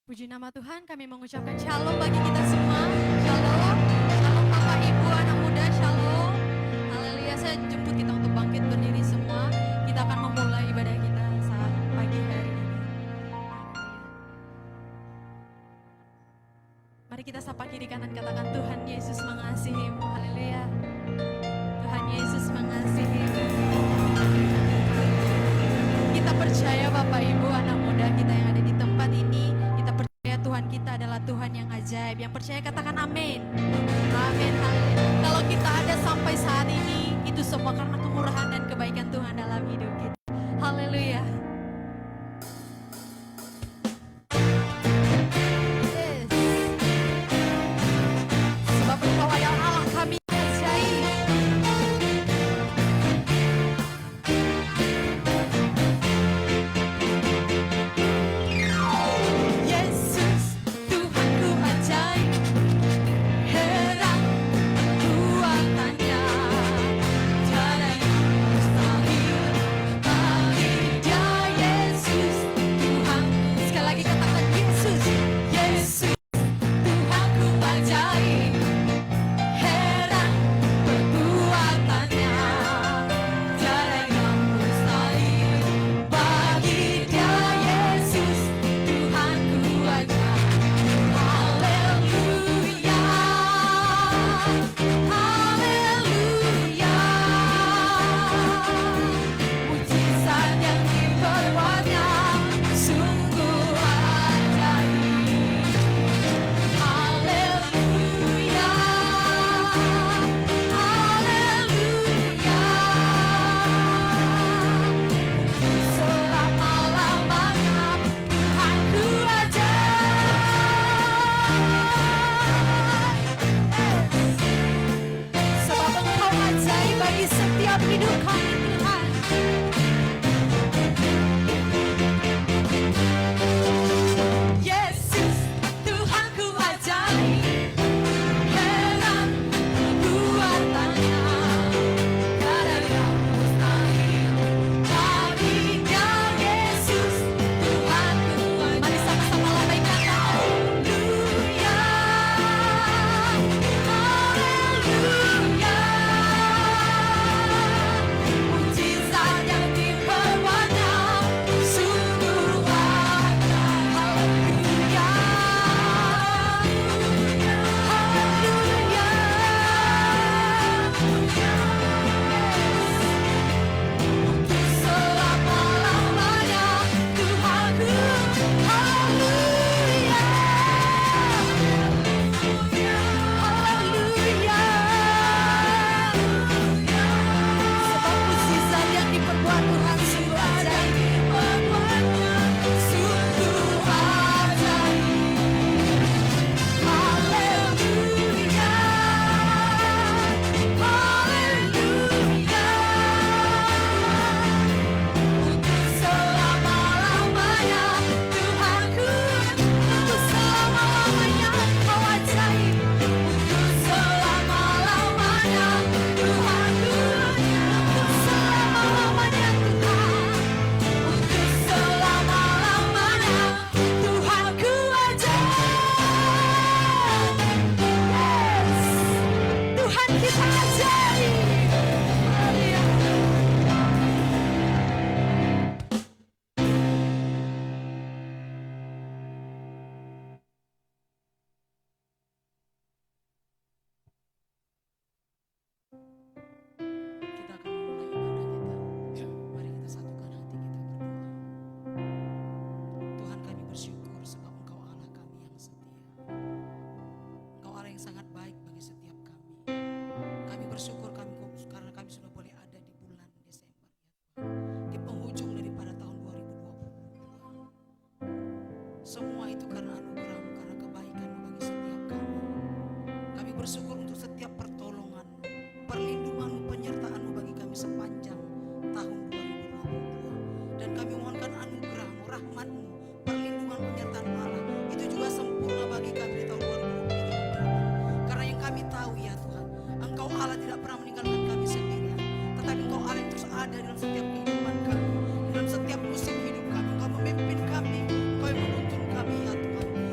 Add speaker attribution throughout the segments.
Speaker 1: Puji nama Tuhan, kami mengucapkan shalom bagi kita semua. Shalom, shalom Bapak Ibu, anak muda, shalom. Haleluya, saya jemput kita untuk bangkit berdiri semua. Kita akan memulai ibadah kita saat pagi hari ini. Mari kita sapa kiri kanan, katakan Tuhan Yesus mengasihimu. Haleluya. Tuhan Yesus mengasihimu. Kita percaya Bapak Ibu, anak muda kita yang ada di tempat ini, kita percaya Tuhan kita adalah Tuhan yang ajaib. Yang percaya katakan amin. Amin. Haleluya. Kalau kita ada sampai saat ini, itu semua karena kemurahan dan kebaikan Tuhan dalam hidup kita. Haleluya. Yes. Sebab Engkau adalah Allah kami yang ajaib. Yesus, Tuhanku ajaib, heran kuatannya, tiada yang mustahil bagi Dia. Yesus, Tuhan, sekali lagi katakan Yesus, Yesus, Tuhanku ajaib, heran perbuatannya, tiada yang mustahil bagi Dia. Yesus, Tuhanku ajaib. Haleluya, haleluya. Mujizat yang diperbuatnya sungguh ajaib. Haleluya, haleluya. Selama-lamanya Tuhanku ajaib. Sebab Engkau ajaib bagi setiap hidup kami, Tuhan. Yesus, Tuhanku ajaib, heran perbuatannya, tiada yang mustahil bagi Dia. Yesus, Tuhanku ajaib. Mari sama-sama lambaikan haleluya, haleluya. Mujizat yang diperbuatnya sungguh ajaib. Haleluya, haleluya. Untuk selama-lamanya Tuhanku, haleluya, haleluya. Sebab mujizat yang diperbuat Tuhan sungguh ajaib, diperbuatnya sungguh ajaib. Haleluya, haleluya. Untuk selama-lamanya Tuhanku, untuk selama-lamanya Kau ajaib. Untuk selama-lamanya Tuhanku, untuk selama-lamanya Tuhan. Untuk selama-lamanya Tuhanku ajaib. Yes, Tuhan kita ajaib. Haleluya. Kita akan memulai ibadah kita. Mari kita satukan hati kita berdoa. Tuhan, kami bersyukur sebab Engkau Allah kami yang setia. Engkau Allah yang sangat baik bagi setiap kami. Kami bersyukur karena kami sudah boleh ada di bulan Desember, ya Tuhan. Di penghujung daripada tahun 2022. Semua itu karena anugerah-Mu, karena kebaikan-Mu bagi setiap kami. Kami bersyukur untuk setiap pertolongan-Mu, perlindungan-Mu, penyertaan-Mu bagi kami sepanjang tahun 2022. Dan kami mohonkan anugerah-Mu, rahmat-Mu, perlindungan, penyertaan Allah itu juga sempurna bagi kami di tahun 2023. Karena yang kami tahu ya Tuhan, Engkau Allah tidak pernah meninggalkan kami sendirian, tetapi Engkau Allah yang terus ada dalam setiap kehidupan kami, dalam setiap musim hidup kami. Engkau memimpin kami, Engkau yang menuntun kami ya Tuhan.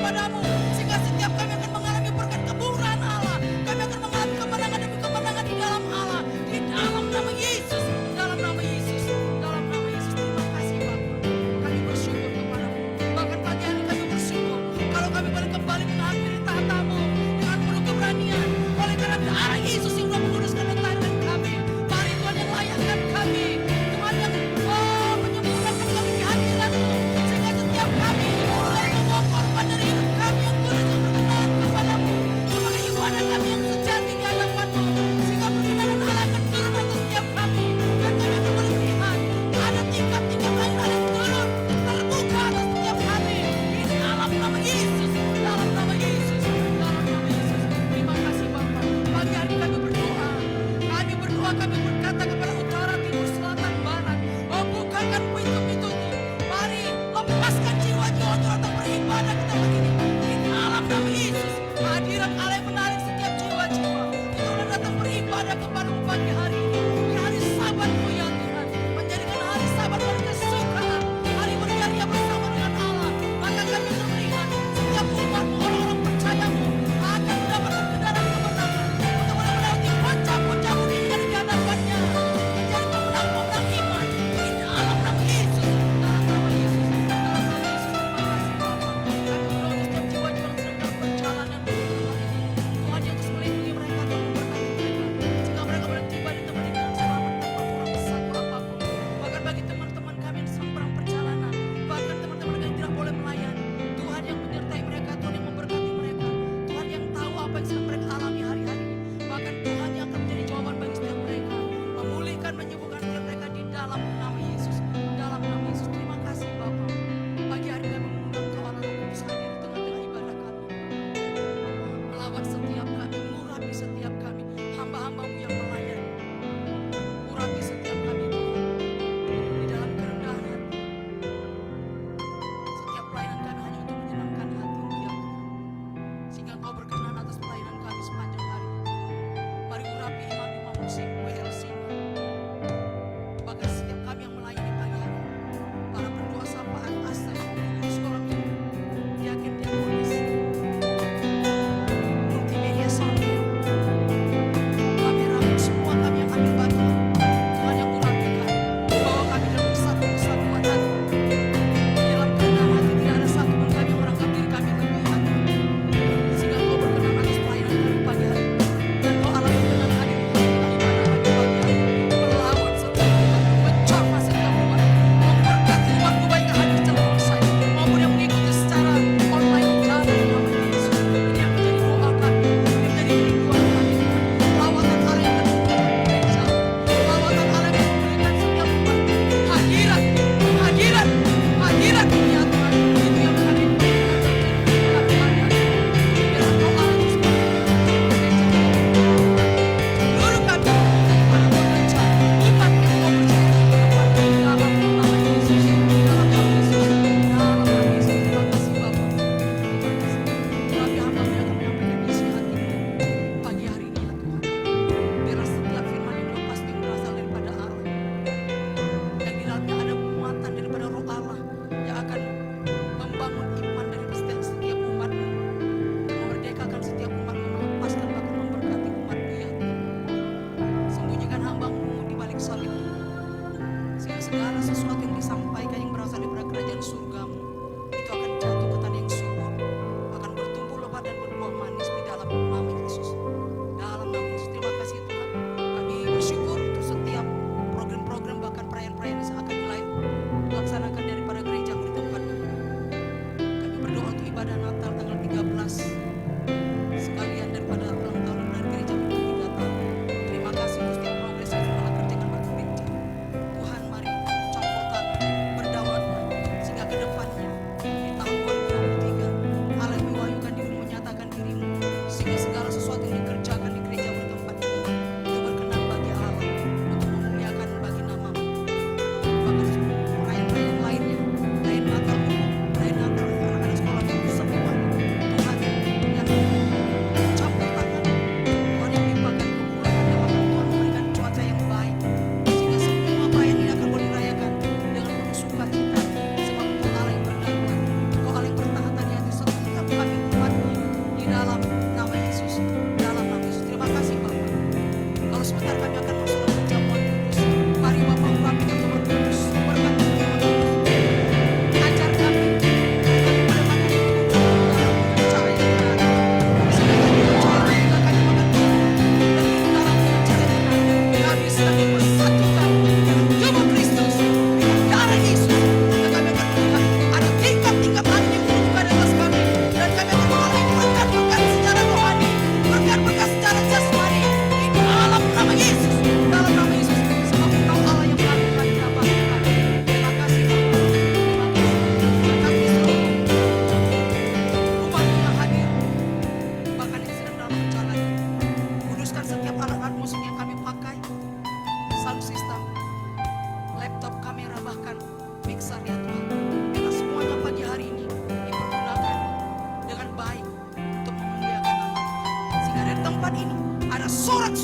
Speaker 1: kepadamu, sehingga setiap kami akan mengalami berkat kemuliaan Allah. Kami akan mengalami kemenangan demi kemenangan di dalam Allah, di dalam nama Yesus, dalam nama Yesus, dalam nama Yesus. Terima kasih Bapa, kami bersyukur kepadamu. Bahkan pagi hari kami bersyukur kalau kami boleh kembali menghampiri tahta-Mu dengan penuh keberanian, oleh karena darah Yesus yang sudah menguruskan dan melahirkan kami. Mari Tuhan yang layakkan kami, Tuhan yang menyempurnakan kami di hadirat-Mu, sehingga setiap kami boleh mengorbankan dari hidup kami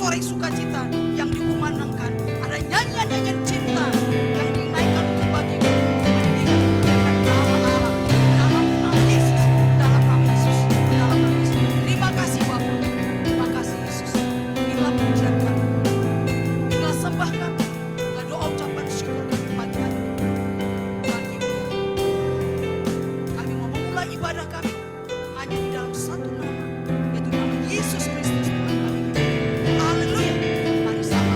Speaker 1: sorak sukacita yang dikumandangkan. Ada nyanyian-nyanyian cinta yang dinaikkan untuk bagimu. Meninggikan nama Allah, nama Yesus, dalam nama Yesus, dalam nama Yesus. Terima kasih Bapa, terima kasih Yesus. Inilah pujian kami, inilah sembah kami, inilah doa ucapan syukur kami pagi hari ini. Bagimu ya Allah. Kami mau memulai ibadah kami hanya di dalam satu nama, yaitu nama Yesus Kristus Tuhan kami. Haleluya. Mari sama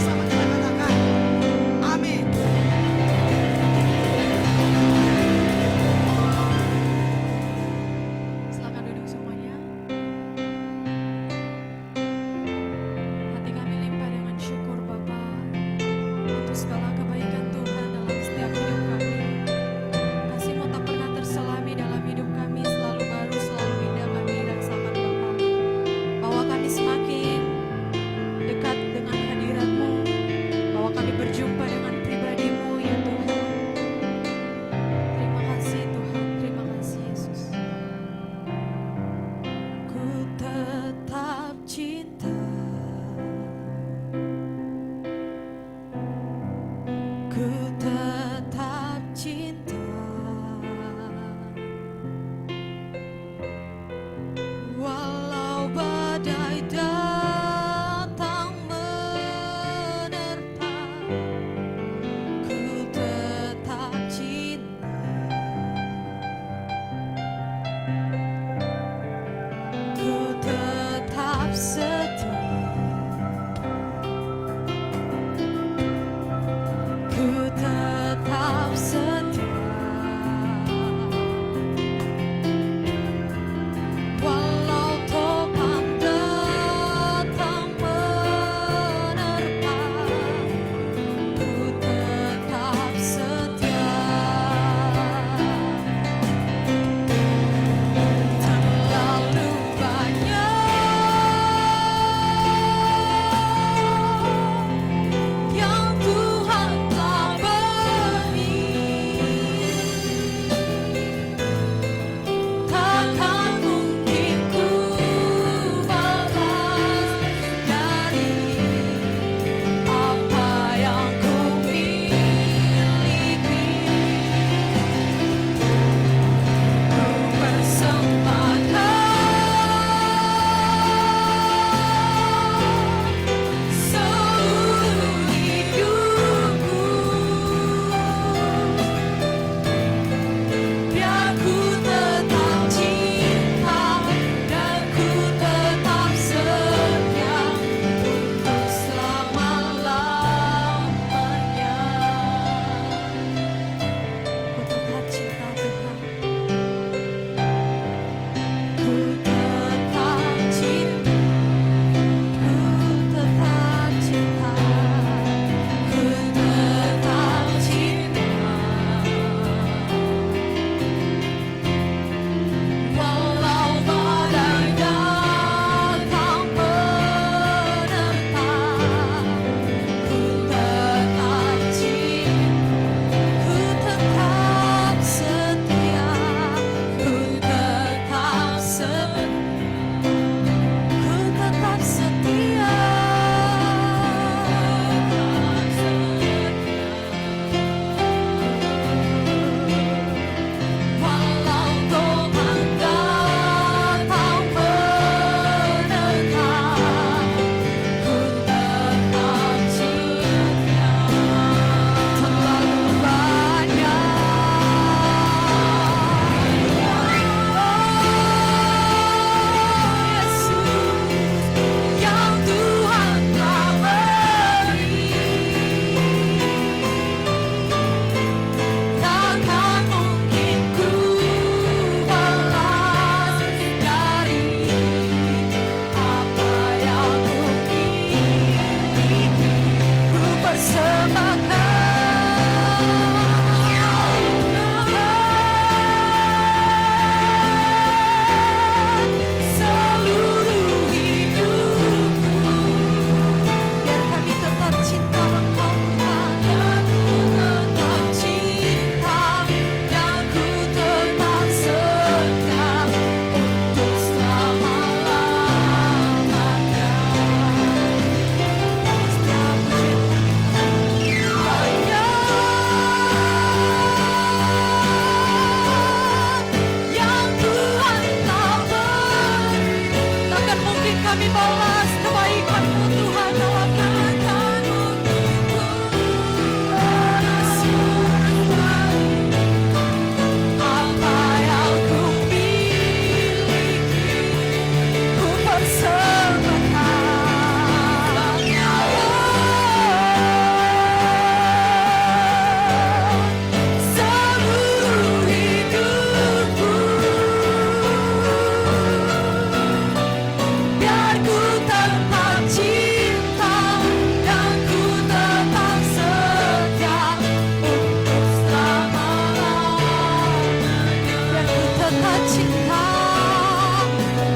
Speaker 1: tetap cinta,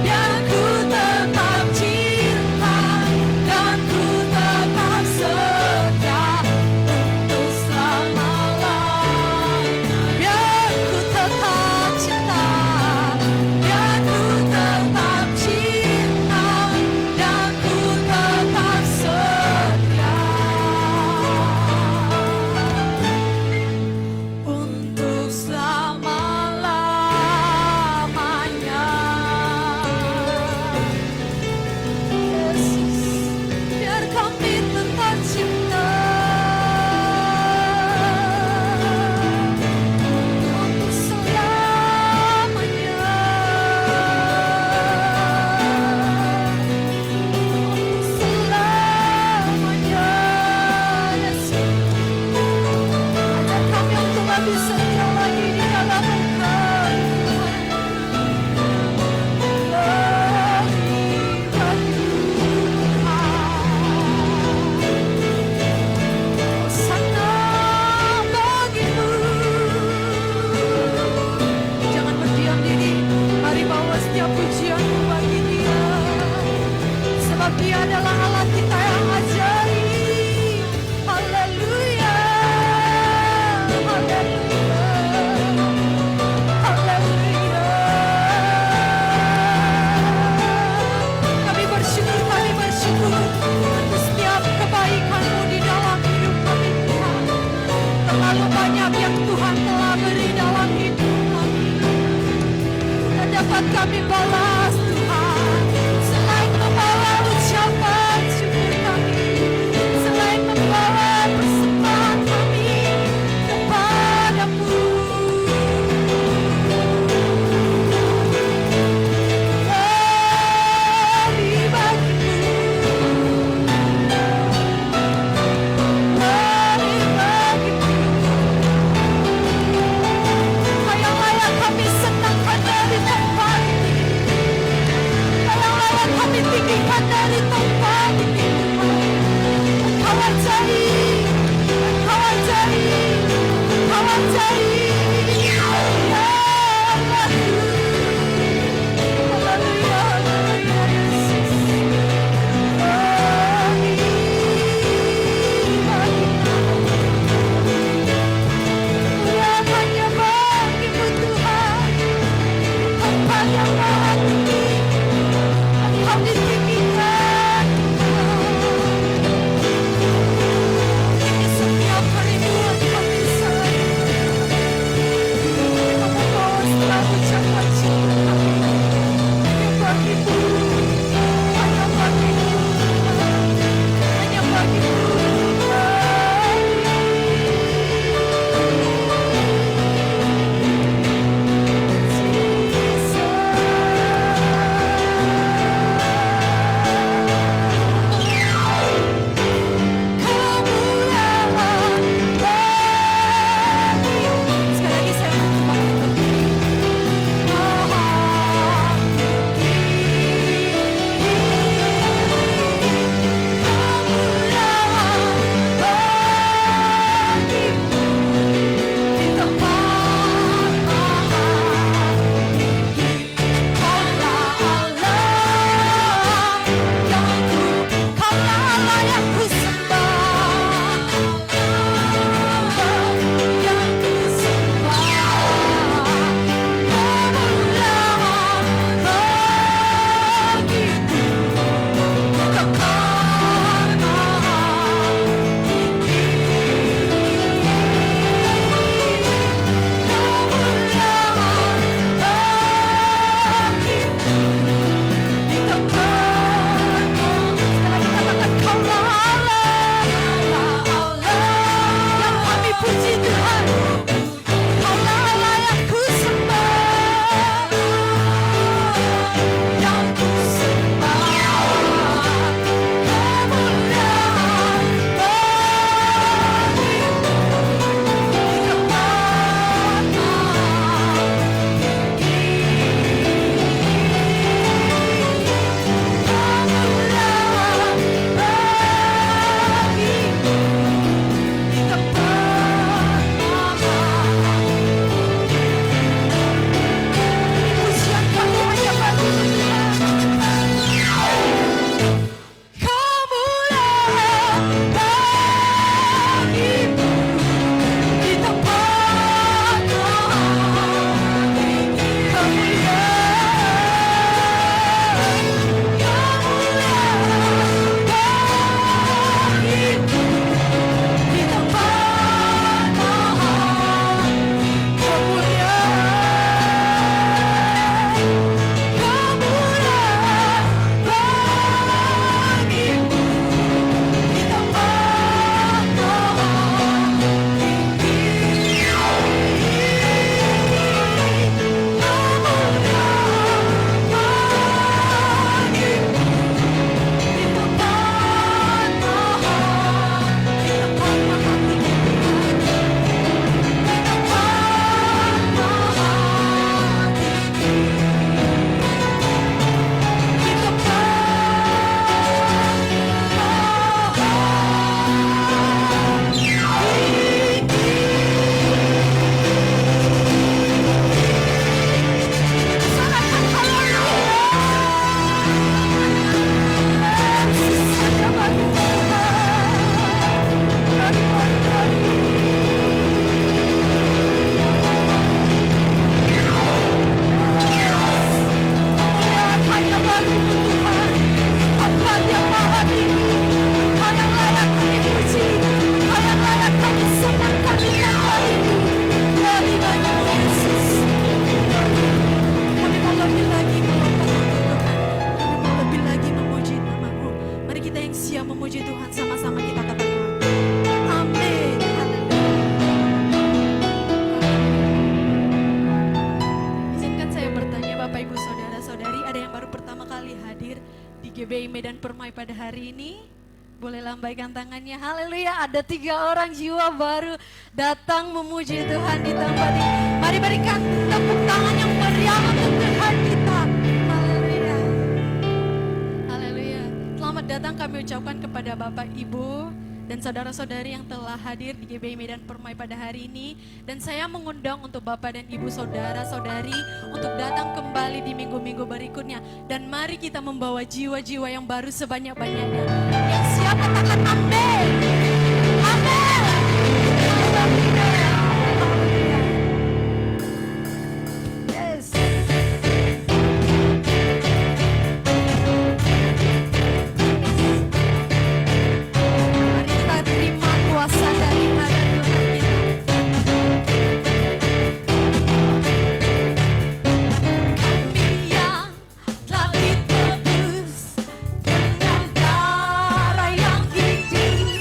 Speaker 1: biar ku tetap cinta, dan ku tetap setia untuk selama-lamanya. Biar ku tetap cinta, biar ku tetap cinta, dan ku tetap setia untuk selama-lamanya. Yesus, biar kami tetap cinta untuk selamanya, untuk selamanya. Yesus, ajar kami untuk lebih setia lagi di dalam Engkau, lebih lagi Hosana bagimu. Jangan berdiam diri, mari bawa setiap pujianmu bagi Dia, sebab Dia adalah Allah kita yang ajaib. Haleluya, haleluya, haleluya. Kami bersyukur atas setiap kebaikan-Mu di dalam hidup kami, Tuhan. Terlalu banyak yang Tuhan telah beri dalam hidup kami. Tak dapat kami balas, Tuhan, selain membawa ucapan syukur kami, selain membawa persembahan kami kepadamu. Lebih bagimu, lebih bagimu. Yang layak kami senangkan dari tempat ini, yang layak kami tinggikan dari tempat ini, Tuhan. Engkau ajaib, Engkau ajaib, Engkau ajaib. Ya Allah, haleluya, haleluya, Yesus. Yang hanya bagimu, Tuhan, tempat yang maha tinggi, Engkau ditinggikan, Tuhan.
Speaker 2: GBI Medan Permai pada hari ini. Boleh lambaikan tangannya, haleluya. Ada 3 orang jiwa baru datang memuji Tuhan di tempat ini. Mari berikan tepuk tangan yang meriah untuk Tuhan kita. Haleluya. Haleluya. Selamat datang kami ucapkan kepada Bapak Ibu dan saudara-saudari yang telah hadir di GBI Medan Permai pada hari ini. Dan saya mengundang untuk Bapak dan Ibu saudara-saudari untuk datang kembali di minggu-minggu berikutnya. Dan mari kita membawa jiwa-jiwa yang baru sebanyak-banyaknya. Yang siap katakan amin. Amin. Haleluya. Yes. Mari kita terima kuasa daripada Tuhan kita. Kami yang telah ditebus dengan darah yang hidup.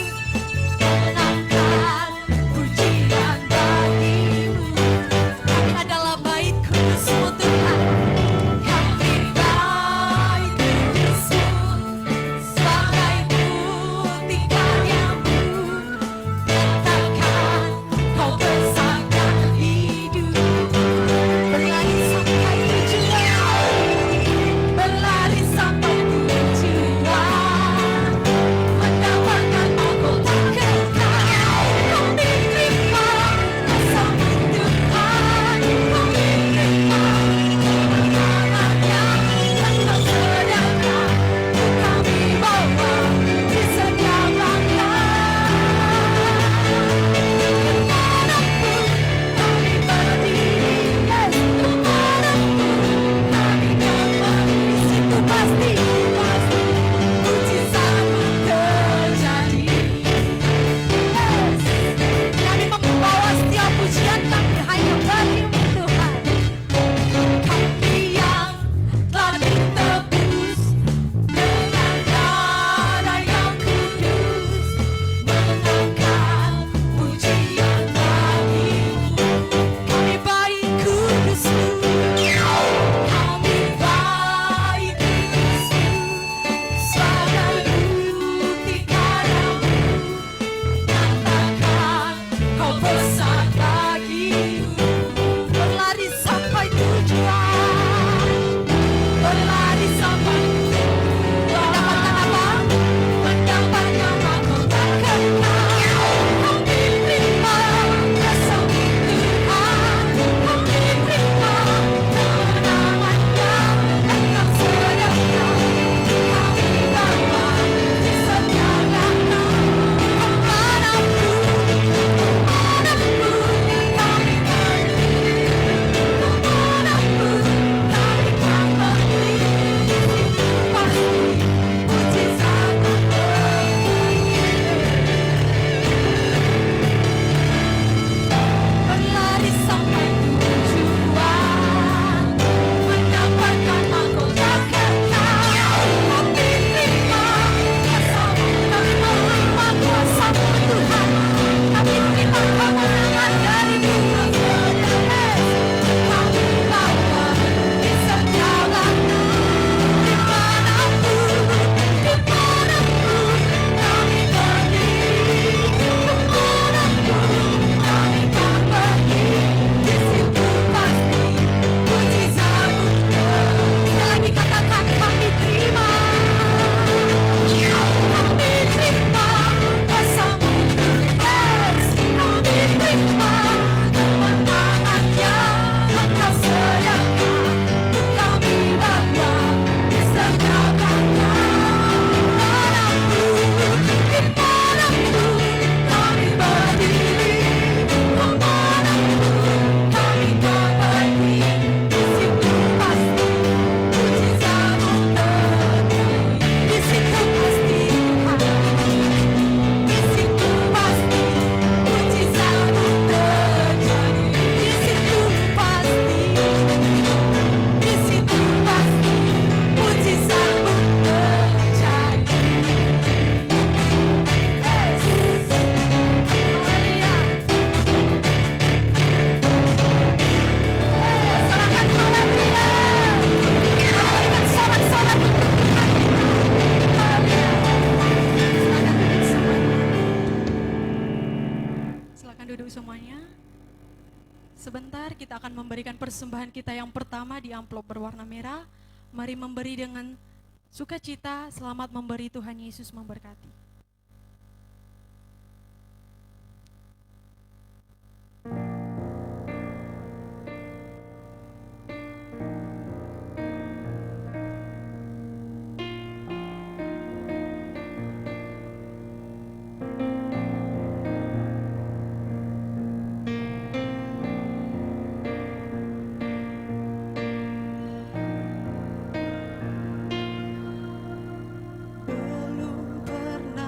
Speaker 2: persembahan kita yang pertama di amplop berwarna merah. Mari memberi dengan sukacita, selamat memberi, Tuhan Yesus memberkati. Belum pernah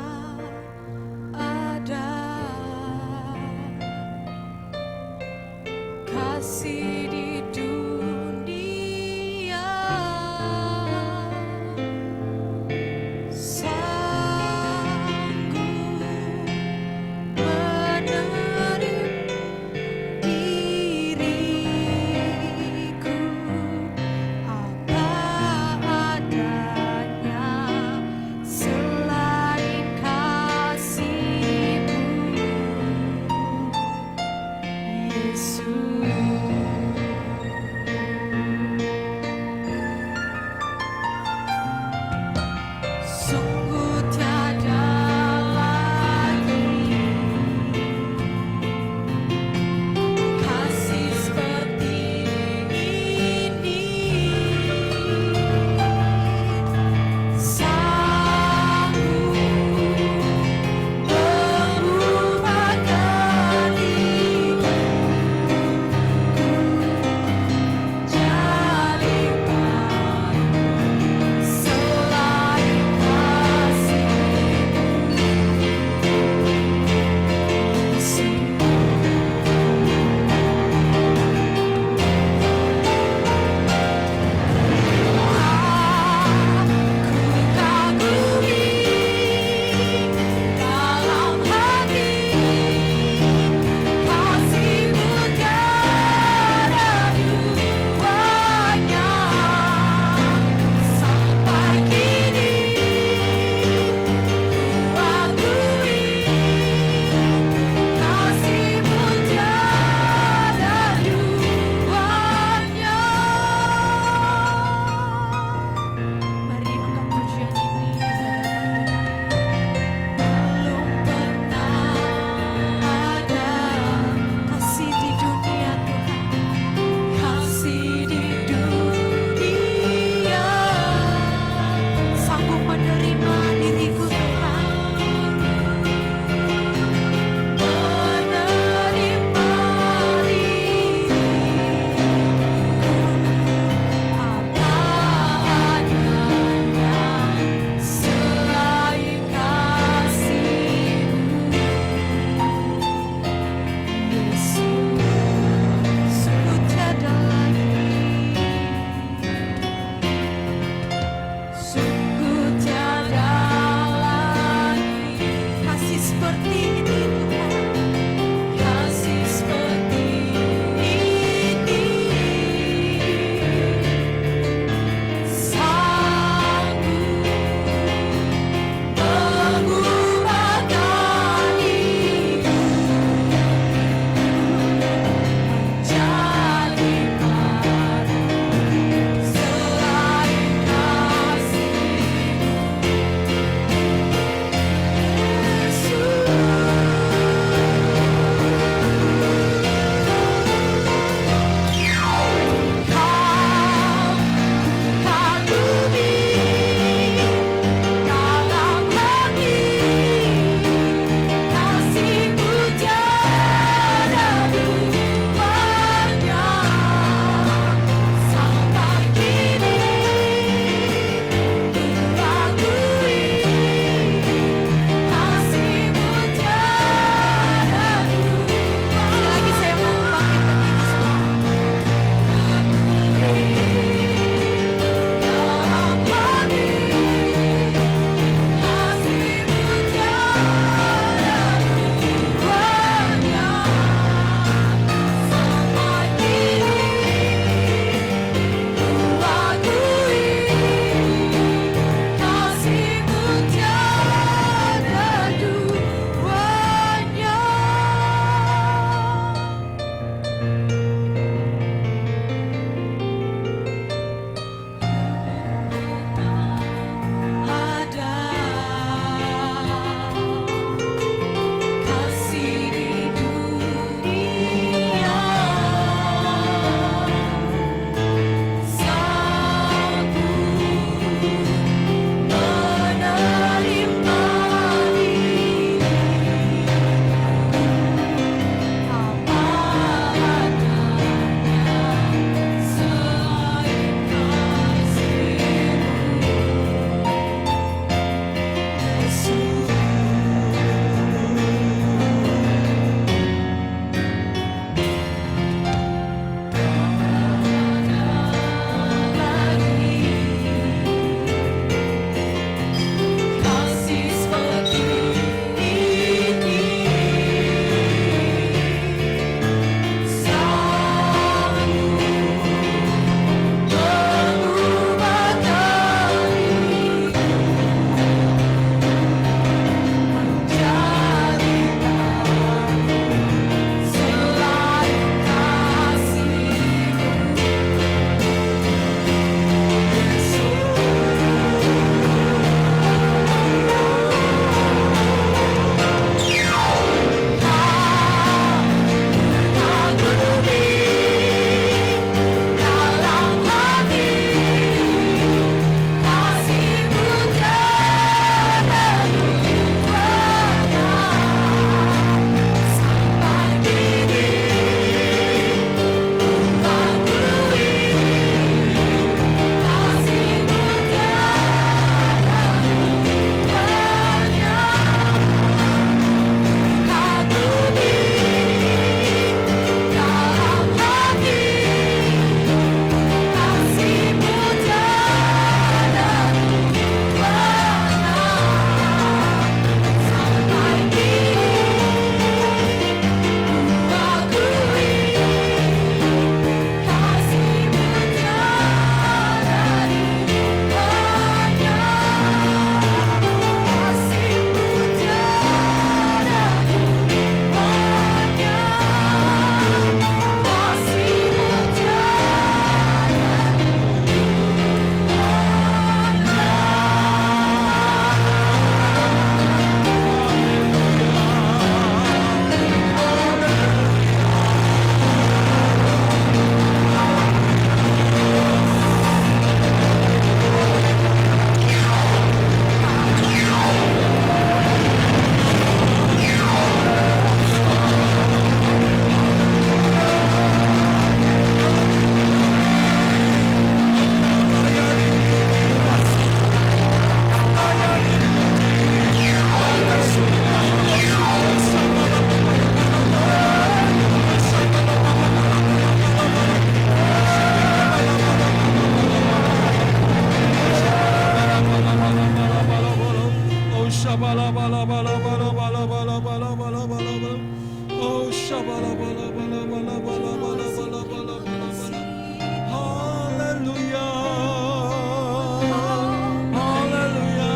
Speaker 3: Haleluya.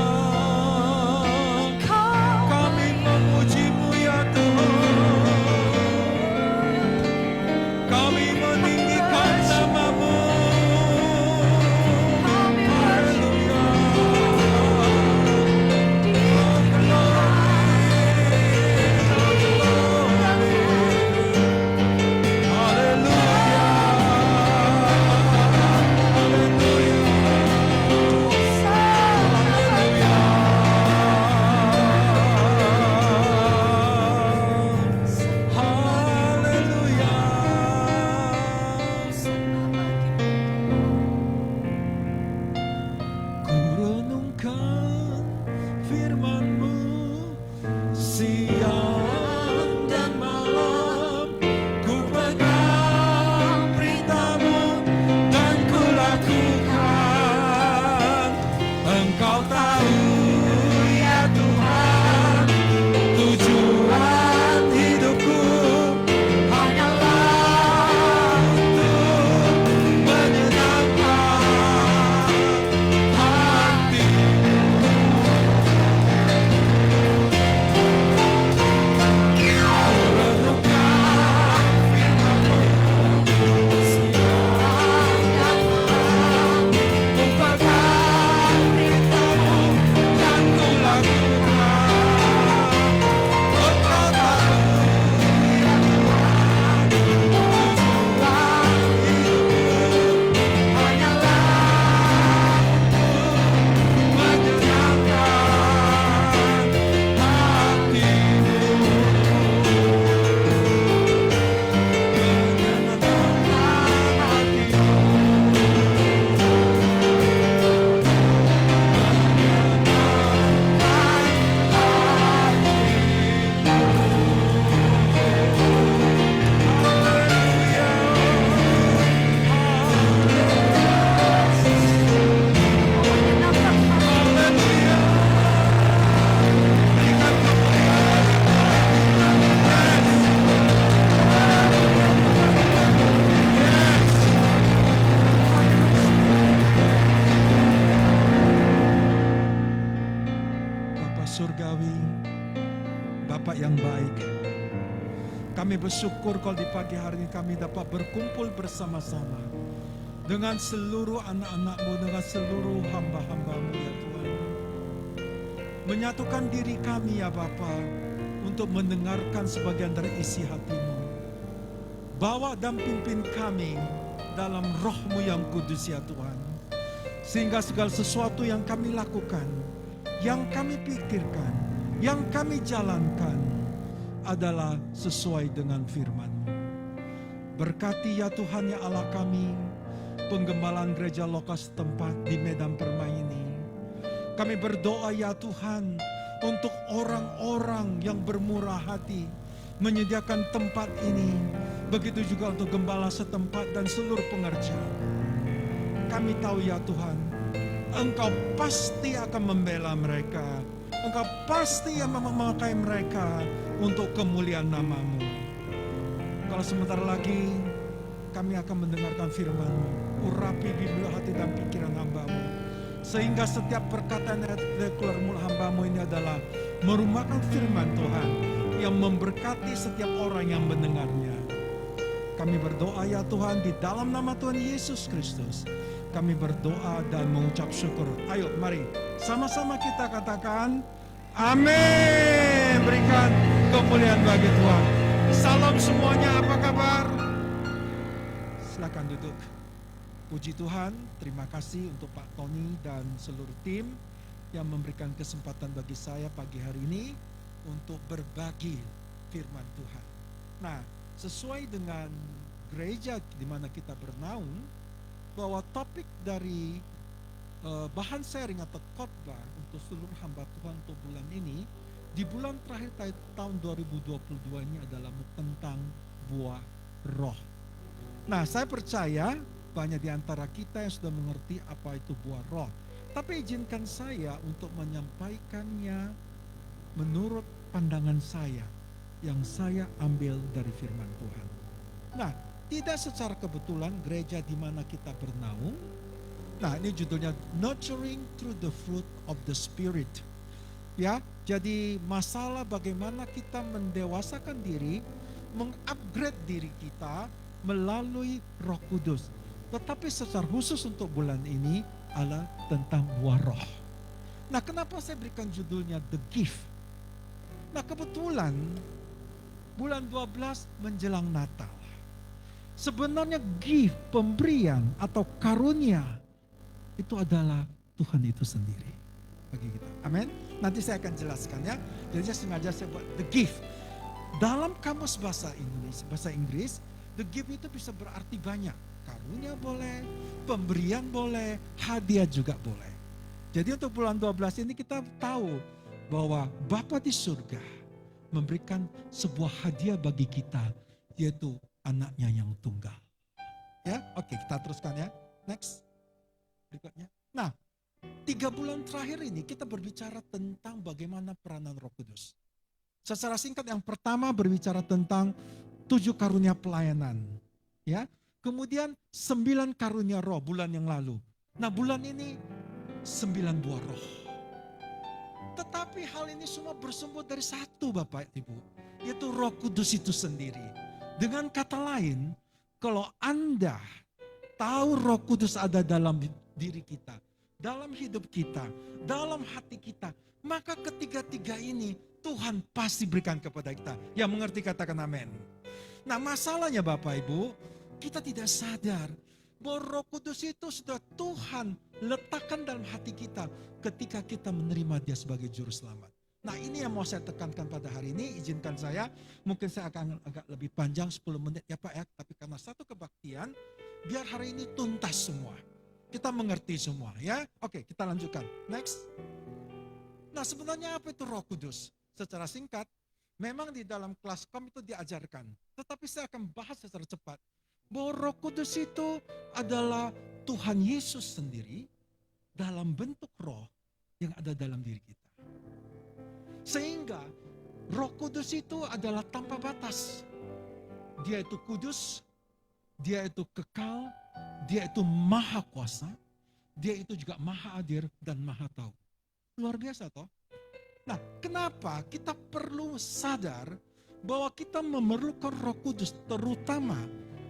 Speaker 3: Kami memuji-Mu ya Tuhan. Kami meninggikan nama-Mu. Haleluya. Ku renungkan firman-Mu siang dan malam, ku pegang perintah-Mu dan ku lakukan. Engkau tahu ya Tuhan, tujuan hidupku hanyalah untuk menyenangkan hati. Bapa Surgawi, Bapa yang baik, kami bersyukur kalau di pagi hari ini kami dapat berkumpul bersama-sama dengan seluruh anak-anak-Mu, dengan seluruh hamba-hamba-Mu ya Tuhan. Menyatukan diri kami ya Bapa untuk mendengarkan sebagian dari isi hati-Mu. Bawa dan pimpin kami dalam roh-Mu yang kudus ya Tuhan. Sehingga segala sesuatu yang kami lakukan, yang kami pikirkan, yang kami jalankan adalah sesuai dengan firman-Mu. Berkati ya Tuhan ya Allah kami, penggembalaan gereja lokal setempat di Medan Permai ini. Kami berdoa ya Tuhan untuk orang-orang yang bermurah hati menyediakan tempat ini. Begitu juga untuk gembala setempat dan seluruh pengerja. Kami tahu ya Tuhan, Engkau pasti akan membela mereka. Engkau pasti yang memakai mereka untuk kemuliaan nama-Mu. Kalau sebentar lagi kami akan mendengarkan firman-Mu, urapi bibir hati dan pikiran hamba-Mu. Sehingga setiap perkataan dari keluar mulut hamba-Mu ini adalah merupakan firman Tuhan yang memberkati setiap orang yang mendengarnya. Kami berdoa ya Tuhan di dalam nama Tuhan Yesus Kristus. Kami berdoa dan mengucap syukur. Ayo mari sama-sama kita katakan amin. Berikan kemuliaan bagi Tuhan. Salam semuanya, apa kabar? Silakan duduk. Puji Tuhan, terima kasih untuk Pak Tony dan seluruh tim yang memberikan kesempatan bagi saya pagi hari ini untuk berbagi firman Tuhan. Nah, sesuai dengan gereja di mana kita bernaung, bahwa topik dari bahan sharing atau khotbah untuk seluruh hamba Tuhan untuk bulan ini, di bulan terakhir tahun 2022 ini adalah tentang buah roh. Nah, saya percaya banyak di antara kita yang sudah mengerti apa itu buah roh. Tapi izinkan saya untuk menyampaikannya menurut pandangan saya yang saya ambil dari firman Tuhan. Nah, tidak secara kebetulan gereja di mana kita bernaung Nah, ini judulnya Nurturing Through the Fruit of the Spirit. Ya, jadi masalah bagaimana kita mendewasakan diri, mengupgrade diri kita melalui Roh Kudus. Tetapi secara khusus untuk bulan ini adalah tentang buah roh. Nah, kenapa saya berikan judulnya The Gift? Nah, kebetulan bulan 12 menjelang Natal. Sebenarnya gift, pemberian atau karunia itu adalah Tuhan itu sendiri bagi kita. Amin. Nanti saya akan jelaskan ya. Jadi saya sengaja saya buat the gift. Dalam kamus bahasa Indonesia, bahasa Inggris, the gift itu bisa berarti banyak. Karunia boleh, pemberian boleh, hadiah juga boleh. Jadi untuk bulan 12 ini kita tahu bahwa Bapa di surga memberikan sebuah hadiah bagi kita, yaitu anaknya yang tunggal. Ya, oke, kita teruskan ya. Next. Berikutnya. Nah, 3 bulan terakhir ini kita berbicara tentang bagaimana peranan Roh Kudus. Secara singkat yang pertama berbicara tentang 7 karunia pelayanan. Ya, kemudian 9 karunia roh bulan yang lalu. Nah, bulan ini 9 buah roh. Tetapi hal ini semua bersumber dari satu Bapak Ibu, yaitu Roh Kudus itu sendiri. Dengan kata lain, kalau Anda tahu Roh Kudus ada dalam diri kita, dalam hidup kita, dalam hati kita, maka ketiga-tiga ini Tuhan pasti berikan kepada kita. Yang mengerti katakan amin. Nah, masalahnya Bapak Ibu, kita tidak sadar bahwa Roh Kudus itu sudah Tuhan letakkan dalam hati kita ketika kita menerima Dia sebagai juru selamat. Nah, ini yang mau saya tekankan pada hari ini. Izinkan saya, mungkin saya akan agak lebih panjang 10 menit ya Pak ya, tapi karena satu kebaktian, biar hari ini tuntas semua. Kita mengerti semua ya. Oke, kita lanjutkan. Next. Nah, sebenarnya apa itu Roh Kudus? Secara singkat, memang di dalam kelas kom itu diajarkan. Tetapi saya akan bahas secara cepat. Bahwa Roh Kudus itu adalah Tuhan Yesus sendiri dalam bentuk roh yang ada dalam diri kita. Sehingga Roh Kudus itu adalah tanpa batas. Dia itu kudus, Dia itu kekal, Dia itu maha kuasa, Dia itu juga maha adil dan maha tahu. Luar biasa toh. Nah, kenapa kita perlu sadar bahwa kita memerlukan Roh Kudus, terutama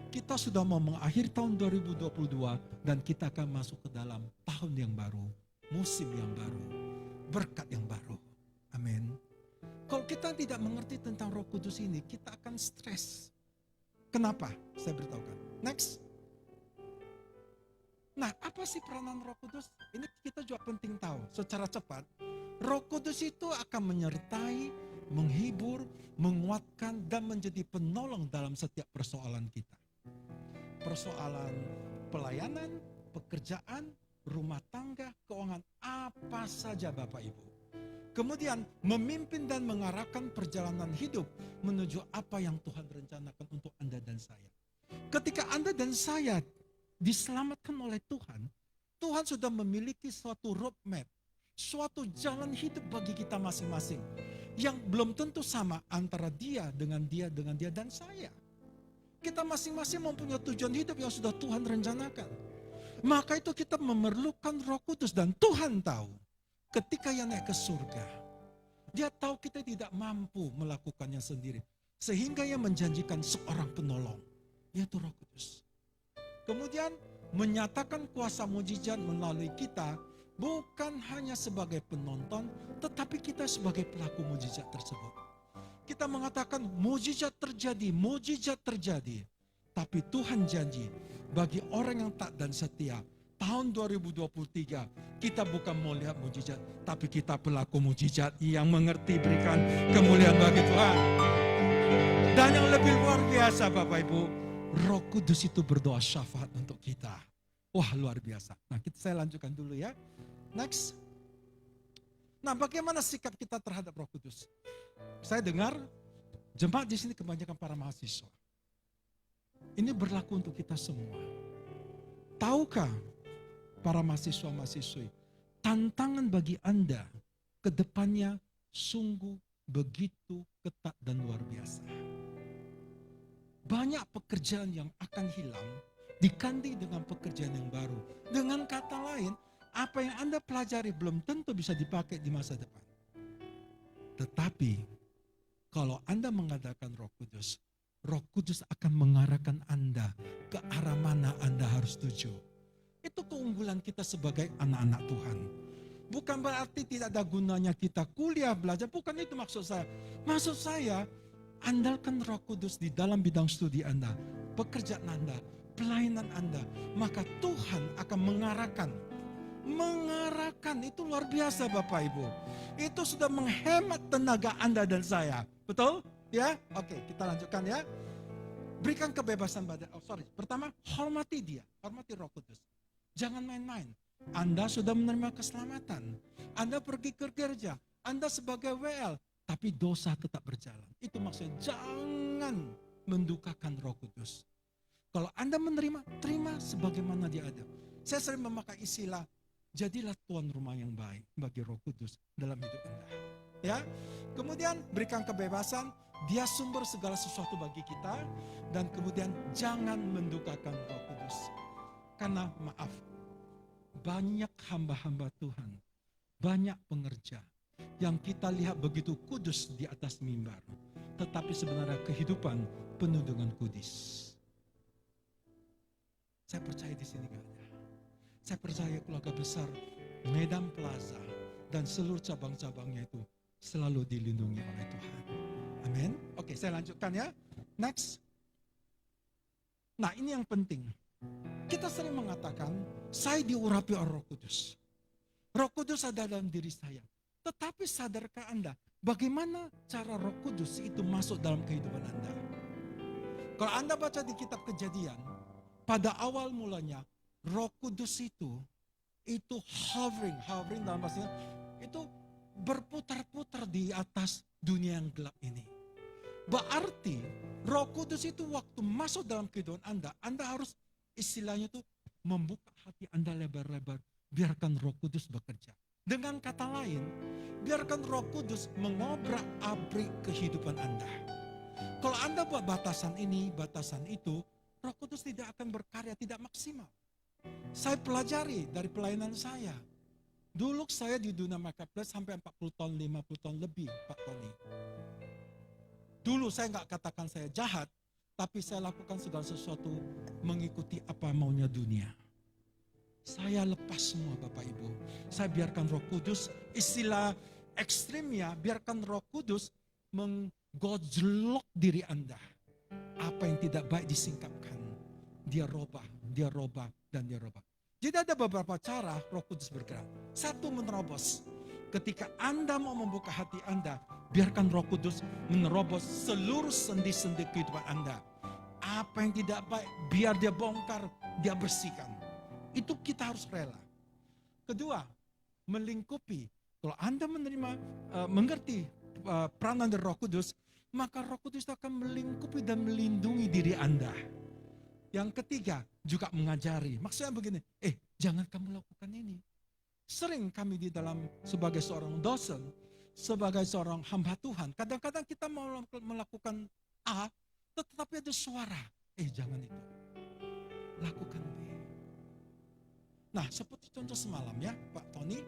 Speaker 3: kita sudah mau mengakhiri tahun 2022 dan kita akan masuk ke dalam tahun yang baru, musim yang baru, berkat yang baru. Amin. Kalau kita tidak mengerti tentang Roh Kudus ini, kita akan stres. Kenapa? Saya beritahukan. Next. Nah, apa sih peranan Roh Kudus? Ini kita juga penting tahu secara cepat. Roh Kudus itu akan menyertai, menghibur, menguatkan, dan menjadi penolong dalam setiap persoalan kita. Persoalan pelayanan, pekerjaan, rumah tangga, keuangan, apa saja Bapak Ibu. Kemudian memimpin dan mengarahkan perjalanan hidup menuju apa yang Tuhan rencanakan untuk Anda dan saya. Ketika Anda dan saya diselamatkan oleh Tuhan, Tuhan sudah memiliki suatu roadmap, suatu jalan hidup bagi kita masing-masing yang belum tentu sama antara dia, dan saya. Kita masing-masing mempunyai tujuan hidup yang sudah Tuhan rencanakan. Maka itu kita memerlukan Roh Kudus dan Tuhan tahu ketika Ia naik ke surga, Dia tahu kita tidak mampu melakukannya sendiri. Sehingga Ia menjanjikan seorang penolong, yaitu Roh Kudus. Kemudian menyatakan kuasa mujizat melalui kita, bukan hanya sebagai penonton, tetapi kita sebagai pelaku mujizat tersebut. Kita mengatakan mujizat terjadi. Tapi Tuhan janji bagi orang yang taat dan setia, tahun 2023 kita bukan mau lihat mujizat, tapi kita pelaku mujizat yang mengerti berikan kemuliaan bagi Tuhan. Dan yang lebih luar biasa Bapak Ibu, Roh Kudus itu berdoa syafaat untuk kita. Wah, luar biasa. Nah, saya lanjutkan dulu ya. Next. Nah, bagaimana sikap kita terhadap Roh Kudus? Saya dengar jemaat di sini kebanyakan para mahasiswa. Ini berlaku untuk kita semua. Tahukah para mahasiswa-mahasiswi, tantangan bagi Anda ke depannya sungguh begitu ketat dan luar biasa. Banyak pekerjaan yang akan hilang diganti dengan pekerjaan yang baru. Dengan kata lain, apa yang Anda pelajari belum tentu bisa dipakai di masa depan. Tetapi, kalau Anda mengadakan Roh Kudus akan mengarahkan Anda ke arah mana Anda harus tuju. Itu keunggulan kita sebagai anak-anak Tuhan. Bukan berarti tidak ada gunanya kita kuliah, belajar. Bukan itu maksud saya. Maksud saya, andalkan Roh Kudus di dalam bidang studi Anda, pekerjaan Anda, pelayanan Anda. Maka Tuhan akan mengarahkan. Mengarahkan itu luar biasa Bapak Ibu. Itu sudah menghemat tenaga Anda dan saya. Betul? Ya? Oke, kita lanjutkan ya. Berikan kebebasan pada, pertama, hormati dia. Hormati Roh Kudus. Jangan main-main. Anda sudah menerima keselamatan. Anda pergi ke gereja. Anda sebagai WL. Tapi dosa tetap berjalan. Itu maksudnya jangan mendukakan Roh Kudus. Kalau Anda menerima, terima sebagaimana dia ada. Saya sering memakai istilah, jadilah tuan rumah yang baik bagi Roh Kudus dalam hidup Anda. Ya, kemudian berikan kebebasan, dia sumber segala sesuatu bagi kita, dan kemudian jangan mendukakan Roh Kudus. Karena maaf, banyak hamba-hamba Tuhan, banyak pengerja yang kita lihat begitu kudus di atas mimbar, tetapi sebenarnya kehidupan penuh dengan kudis. Saya percaya di sini gak ada. Saya percaya keluarga besar Medan Plaza dan seluruh cabang-cabangnya itu selalu dilindungi oleh Tuhan. Amin. Oke, saya lanjutkan ya. Next. Nah, ini yang penting. Kita sering mengatakan, saya diurapi oleh Roh Kudus. Roh Kudus ada dalam diri saya. Tetapi sadarkah Anda, bagaimana cara Roh Kudus itu masuk dalam kehidupan Anda? Kalau Anda baca di kitab Kejadian, pada awal mulanya, Roh Kudus itu hovering dalam bahasa itu berputar-putar di atas dunia yang gelap ini. Berarti Roh Kudus itu waktu masuk dalam kehidupan Anda harus istilahnya itu membuka hati Anda lebar-lebar, biarkan Roh Kudus bekerja. Dengan kata lain, biarkan Roh Kudus mengobrak-abrik kehidupan Anda. Kalau Anda buat batasan ini, batasan itu, Roh Kudus tidak akan berkarya, tidak maksimal. Saya pelajari dari pelayanan saya. Dulu saya di dunia marketplace sampai 40 tahun, 50 tahun lebih, Pak Tony. Dulu saya nggak katakan saya jahat, tapi saya lakukan segala sesuatu mengikuti apa maunya dunia. Saya lepas semua Bapak Ibu. Saya biarkan Roh Kudus, istilah ekstrimnya, biarkan Roh Kudus menggojlok diri Anda. Apa yang tidak baik disingkapkan. Dia robah, dan dia robah. Jadi ada beberapa cara Roh Kudus bergerak. Satu, menerobos. Ketika Anda mau membuka hati Anda, biarkan Roh Kudus menerobos seluruh sendi-sendi kehidupan Anda. Apa yang tidak baik, biar dia bongkar, dia bersihkan. Itu kita harus rela. Kedua, melingkupi. Kalau Anda mengerti peranan dari Roh Kudus, maka Roh Kudus akan melingkupi dan melindungi diri Anda. Yang ketiga, juga mengajari. Maksudnya begini, jangan kamu lakukan ini. Sering kami di dalam sebagai seorang dosen, sebagai seorang hamba Tuhan, kadang-kadang kita mau melakukan A, tetapi ada suara, jangan itu. Lakukan B. Nah, seperti contoh semalam ya, Pak Tony,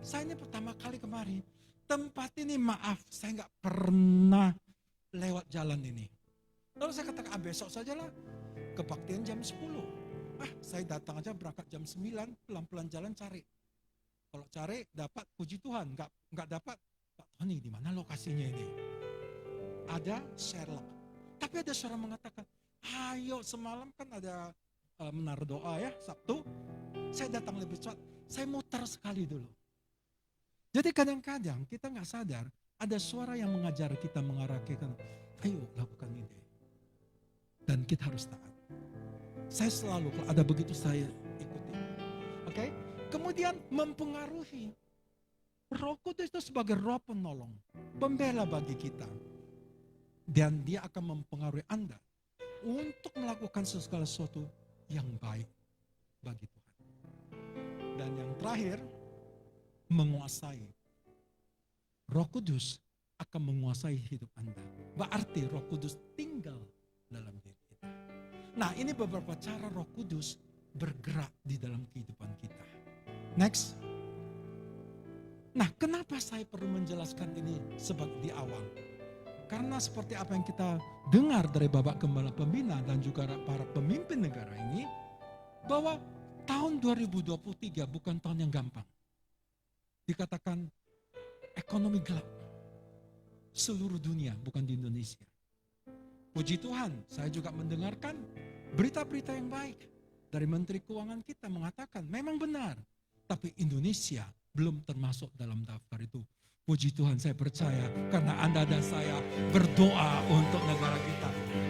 Speaker 3: saya ini pertama kali kemarin, tempat ini maaf, saya nggak pernah lewat jalan ini. Lalu saya katakan, besok sajalah, kebaktian jam 10. Saya datang aja berangkat jam 9, pelan-pelan jalan cari. Kalau cari dapat, puji Tuhan, nggak dapat, Pak Tony di mana lokasinya ini? Ada Sherlock. Tapi ada suara mengatakan, ayo semalam kan ada menara doa ya, Sabtu. Saya datang lebih cepat, saya muter sekali dulu. Jadi kadang-kadang kita nggak sadar, ada suara yang mengajar kita, mengarah kita, ayo lakukan ini. Dan kita harus taat. Saya selalu, kalau ada begitu saya ikuti. Oke? Kemudian mempengaruhi. Roh Kudus itu sebagai roh penolong, pembela bagi kita. Dan dia akan mempengaruhi Anda untuk melakukan segala sesuatu yang baik bagi Tuhan. Dan yang terakhir, menguasai. Roh Kudus akan menguasai hidup Anda. Berarti Roh Kudus tinggal dalam diri kita. Nah, ini beberapa cara Roh Kudus bergerak di dalam kehidupan kita. Next. Nah, kenapa saya perlu menjelaskan ini sebagai di awal? Karena seperti apa yang kita dengar dari Bapak Gembala Pembina dan juga para pemimpin negara ini, bahwa tahun 2023 bukan tahun yang gampang. Dikatakan ekonomi gelap. Seluruh dunia, bukan di Indonesia. Puji Tuhan, saya juga mendengarkan berita-berita yang baik dari Menteri Keuangan kita mengatakan memang benar. Tapi Indonesia belum termasuk dalam daftar itu. Puji Tuhan, saya percaya karena Anda dan saya berdoa untuk negara kita.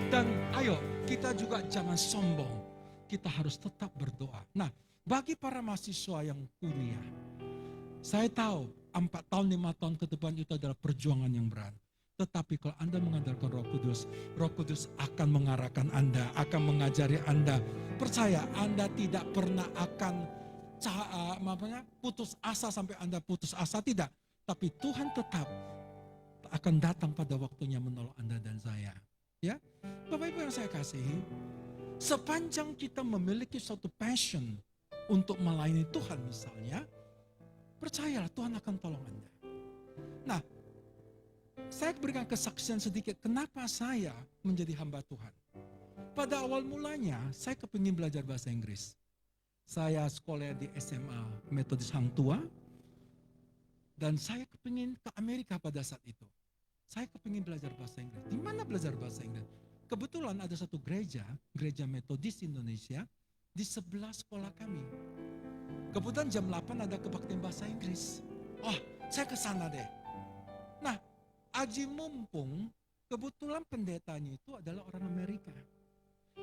Speaker 3: Dan ayo, kita juga jangan sombong. Kita harus tetap berdoa. Nah, bagi para mahasiswa yang kuliah, saya tahu 4 tahun, 5 tahun ke depan itu adalah perjuangan yang berat. Tetapi kalau Anda mengandalkan Roh Kudus akan mengarahkan Anda, akan mengajari Anda. Percaya, Anda tidak pernah akan putus asa sampai Anda putus asa, tidak. Tapi Tuhan tetap akan datang pada waktunya menolong Anda dan saya. Ya, Bapak Ibu yang saya kasihi, sepanjang kita memiliki suatu passion untuk melayani Tuhan misalnya, percayalah Tuhan akan tolong Anda. Nah, saya berikan kesaksian sedikit kenapa saya menjadi hamba Tuhan. Pada awal mulanya, saya kepingin belajar bahasa Inggris. Saya sekolah di SMA Metodis Hang Tua, dan saya kepingin ke Amerika pada saat itu. Saya kepingin belajar bahasa Inggris. Di mana belajar bahasa Inggris? Kebetulan ada satu gereja Metodis Indonesia, di sebelah sekolah kami. Kebetulan jam 8 ada kebaktian bahasa Inggris. Oh, saya ke sana deh. Nah, aji mumpung, kebetulan pendetanya itu adalah orang Amerika.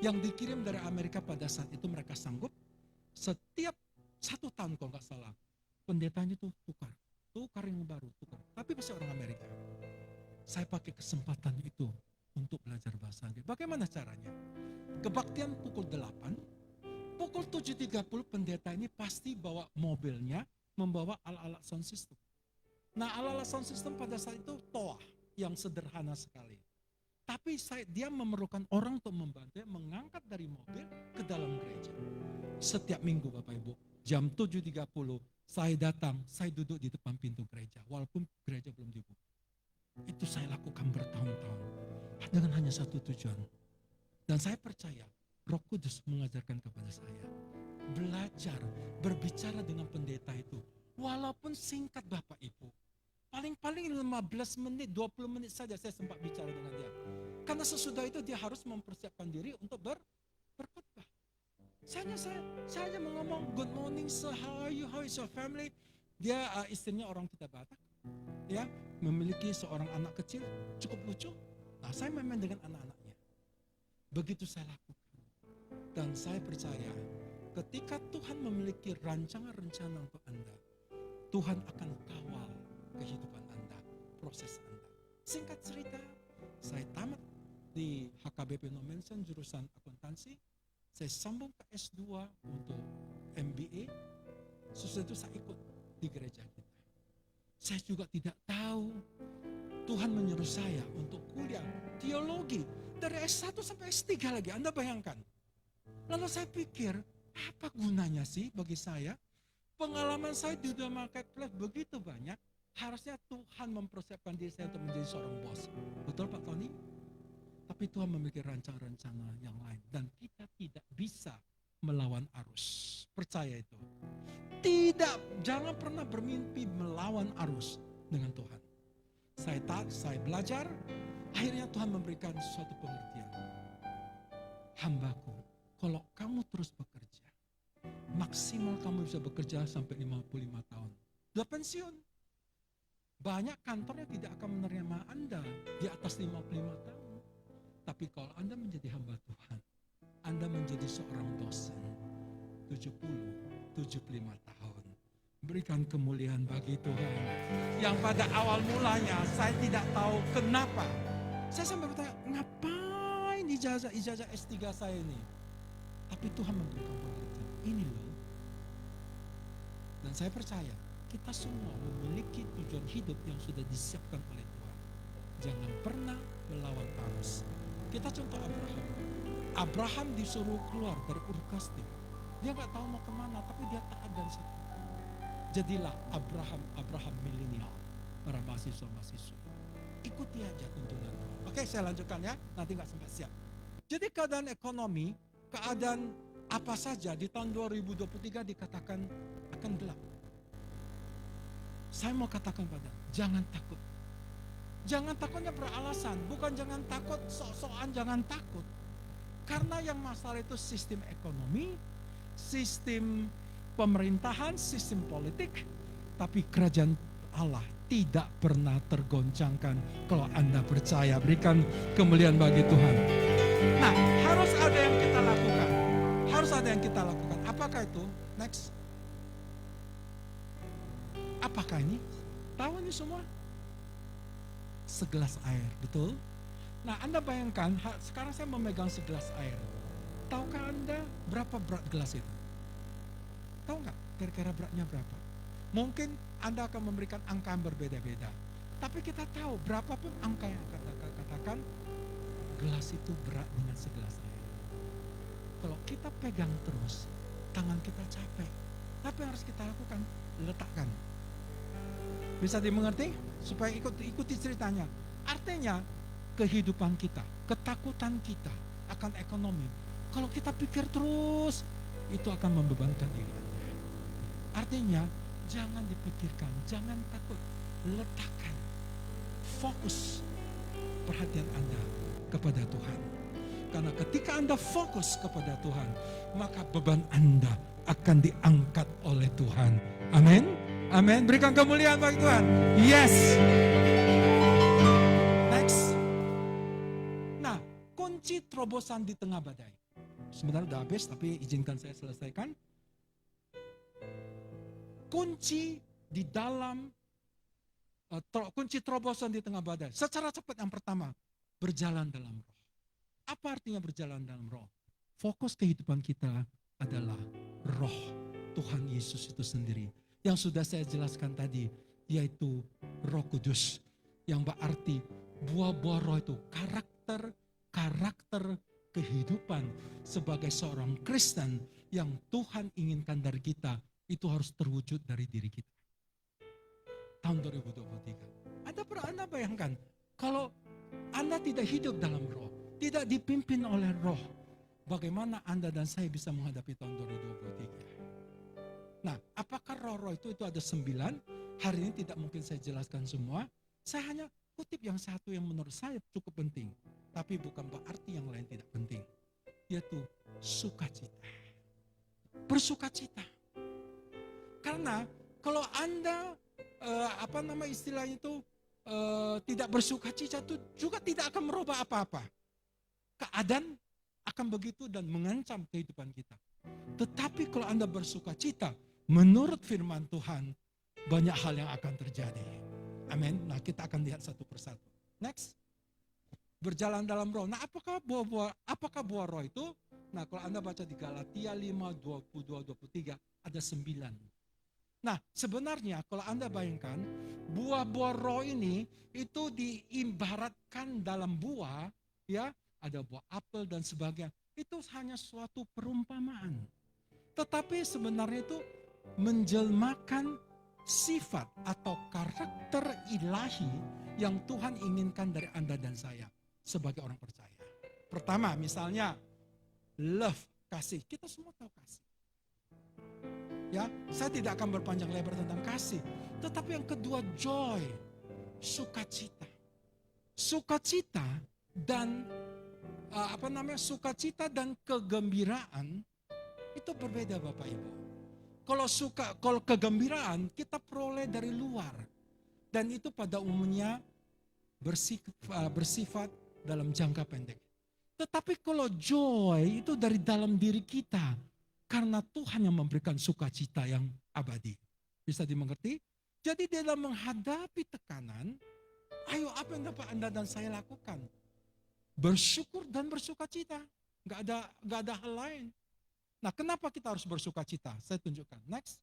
Speaker 3: Yang dikirim dari Amerika pada saat itu mereka sanggup, setiap 1 tahun kalau nggak salah, pendetanya itu tukar yang baru, tukar. Tapi masih orang Amerika. Saya pakai kesempatan itu untuk belajar bahasa Inggris. Bagaimana caranya? Kebaktian pukul 8, pukul 7.30 pendeta ini pasti bawa mobilnya, membawa alat-alat sound system. Nah, alat-alat sound system pada saat itu toa yang sederhana sekali. Tapi dia memerlukan orang untuk membantu mengangkat dari mobil ke dalam gereja. Setiap minggu Bapak Ibu, jam 7.30 saya datang, saya duduk di depan pintu gereja. Walaupun gereja belum dibuka. Itu saya lakukan bertahun-tahun. Dengan hanya satu tujuan. Dan saya percaya Roh Kudus mengajarkan kepada saya. Belajar, berbicara dengan pendeta itu. Walaupun singkat Bapak Ibu. Paling-paling 15 menit, 20 menit saja saya sempat bicara dengan dia. Karena sesudah itu dia harus mempersiapkan diri untuk berkhotbah. Saya hanya ngomong, good morning sir, how is your family? Dia istrinya orang kita Batak. Ya, memiliki seorang anak kecil, cukup lucu. Nah, saya main dengan anak-anaknya. Begitu saya lakukan. Dan saya percaya, ketika Tuhan memiliki rancangan-rencana untuk Anda, Tuhan akan kawal kehidupan Anda, proses Anda. Singkat cerita, saya tamat di HKBP No Mention jurusan akuntansi. Saya sambung ke S2 untuk MBA. Sesudah itu saya ikut di gereja kita. Saya juga tidak tahu Tuhan menyuruh saya untuk kuliah teologi dari S1 sampai S3 lagi. Anda bayangkan. Lalu saya pikir, apa gunanya sih bagi saya? Pengalaman saya di dunia marketplace begitu banyak. Harusnya Tuhan mempersiapkan diri saya untuk menjadi seorang bos. Betul Pak Tony? Tapi Tuhan memiliki rencana-rencana yang lain. Dan kita tidak bisa melawan arus. Percaya itu. Tidak, jangan pernah bermimpi melawan arus dengan Tuhan. Saya belajar, akhirnya Tuhan memberikan suatu pengertian. Hambaku, kalau kamu terus bekerja, maksimal kamu bisa bekerja sampai 55 tahun. Sudah pensiun. Banyak kantornya tidak akan menerima Anda di atas 55 tahun. Tapi kalau Anda menjadi hamba Tuhan, Anda menjadi seorang dosen 70-75 tahun. Berikan kemuliaan bagi Tuhan. Yang pada awal mulanya saya tidak tahu kenapa. Saya sampai bertanya, ngapain ijazah S3 saya ini? Tapi Tuhan memberikan pengertian. Ini loh. Dan saya percaya, kita semua memiliki tujuan hidup yang sudah disiapkan oleh Tuhan. Jangan pernah melawan arus. Kita contoh Abraham. Abraham disuruh keluar dari Ur Kasdim. Dia nggak tahu mau kemana, tapi dia taat dan setia. Jadilah Abraham milenial, para mahasiswa-mahasiswa. Ikuti aja tuntunan. Oke, saya lanjutkan ya, nanti nggak sempat siap. Jadi keadaan ekonomi, keadaan apa saja di tahun 2023 dikatakan akan gelap. Saya mau katakan pada, jangan takut. Jangan takutnya beralasan, bukan jangan takut sok-sokan, jangan takut. Karena yang masalah itu sistem ekonomi, sistem pemerintahan, sistem politik, tapi kerajaan Allah tidak pernah tergoncangkan kalau Anda percaya. Berikan kemuliaan bagi Tuhan. Nah, harus ada yang kita lakukan. Harus ada yang kita lakukan. Apakah itu? Next. Apakah ini? Tahu ini semua? Segelas air, betul? Nah, Anda bayangkan, sekarang saya memegang segelas air. Tahukah Anda berapa berat gelas itu? Tahu nggak kira-kira beratnya berapa? Mungkin Anda akan memberikan angka yang berbeda-beda. Tapi kita tahu berapapun angka yang akan katakan, gelas itu berat dengan segelas air. Kalau kita pegang terus, tangan kita capek. Apa yang harus kita lakukan? Letakkan. Bisa dimengerti? Supaya ikuti ceritanya. Artinya, kehidupan kita, ketakutan kita akan ekonomi. Kalau kita pikir terus, itu akan membebankan diri Anda. Artinya, jangan dipikirkan, jangan takut. Letakkan. Fokus perhatian Anda kepada Tuhan. Karena ketika Anda fokus kepada Tuhan, maka beban Anda akan diangkat oleh Tuhan. Amin. Amin. Berikan kemuliaan bagi Tuhan. Yes. Next. Nah, kunci terobosan di tengah badai. Sebenarnya udah habis, tapi izinkan saya selesaikan. Kunci di dalam kunci terobosan di tengah badai. Secara cepat yang pertama, berjalan dalam roh. Apa artinya berjalan dalam roh? Fokus kehidupan kita adalah roh Tuhan Yesus itu sendiri. Yang sudah saya jelaskan tadi, yaitu Roh Kudus. Yang berarti buah-buah roh itu karakter kehidupan sebagai seorang Kristen yang Tuhan inginkan dari kita, itu harus terwujud dari diri kita. Tahun 2023. Anda bayangkan, kalau Anda tidak hidup dalam roh, tidak dipimpin oleh roh, bagaimana Anda dan saya bisa menghadapi tahun 2023? Nah, apakah roh-roh itu ada 9? Hari ini tidak mungkin saya jelaskan semua. Saya hanya kutip yang satu yang menurut saya cukup penting. Tapi bukan berarti yang lain tidak penting. Yaitu sukacita. Bersukacita. Karena kalau Anda istilahnya itu tidak bersukacita itu juga tidak akan merubah apa-apa. Keadaan akan begitu dan mengancam kehidupan kita. Tetapi kalau Anda bersukacita, menurut firman Tuhan, banyak hal yang akan terjadi. Amin. Nah, kita akan lihat satu persatu. Next. Berjalan dalam roh. Nah, apakah buah roh itu? Nah, kalau Anda baca di Galatia 5, 22, 23, ada 9. Nah, sebenarnya kalau Anda bayangkan, buah-buah roh ini itu diibaratkan dalam buah, ya, ada buah apel dan sebagainya. Itu hanya suatu perumpamaan. Tetapi sebenarnya itu menjelmakan sifat atau karakter ilahi yang Tuhan inginkan dari Anda dan saya sebagai orang percaya. Pertama, misalnya love, kasih. Kita semua tahu kasih. Ya, saya tidak akan berpanjang lebar tentang kasih. Tetapi yang kedua, joy, sukacita. Sukacita dan sukacita dan kegembiraan itu berbeda, Bapak Ibu. Kalau kegembiraan kita peroleh dari luar, dan itu pada umumnya bersifat dalam jangka pendek. Tetapi kalau joy itu dari dalam diri kita, karena Tuhan yang memberikan sukacita yang abadi. Bisa dimengerti? Jadi dalam menghadapi tekanan, ayo apa yang dapat Anda dan saya lakukan? Bersyukur dan bersukacita. Gak ada hal lain. Nah, kenapa kita harus bersukacita? Saya tunjukkan. Next.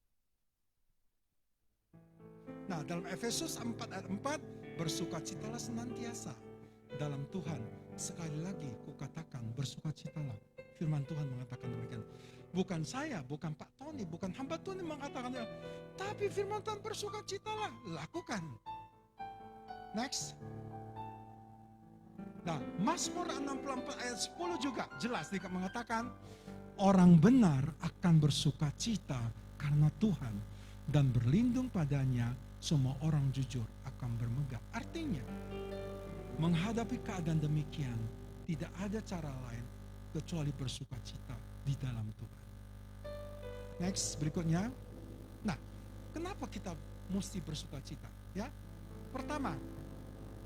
Speaker 3: Nah, dalam Efesus 4 ayat 4, bersukacitalah senantiasa. dalam Tuhan. Sekali lagi kukatakan, bersukacitalah. Firman Tuhan mengatakan demikian. Bukan saya, bukan Pak Tony, bukan hamba Tuhan yang mengatakan, tapi firman Tuhan, bersukacitalah, lakukan. Next. Nah, Mazmur 64 ayat 10 juga jelas mengatakan, orang benar akan bersukacita karena Tuhan, dan berlindung padanya semua orang jujur akan bermegah. Artinya, menghadapi keadaan demikian, tidak ada cara lain kecuali bersukacita di dalam Tuhan. Next, berikutnya. Nah, kenapa kita mesti bersukacita? Ya, pertama,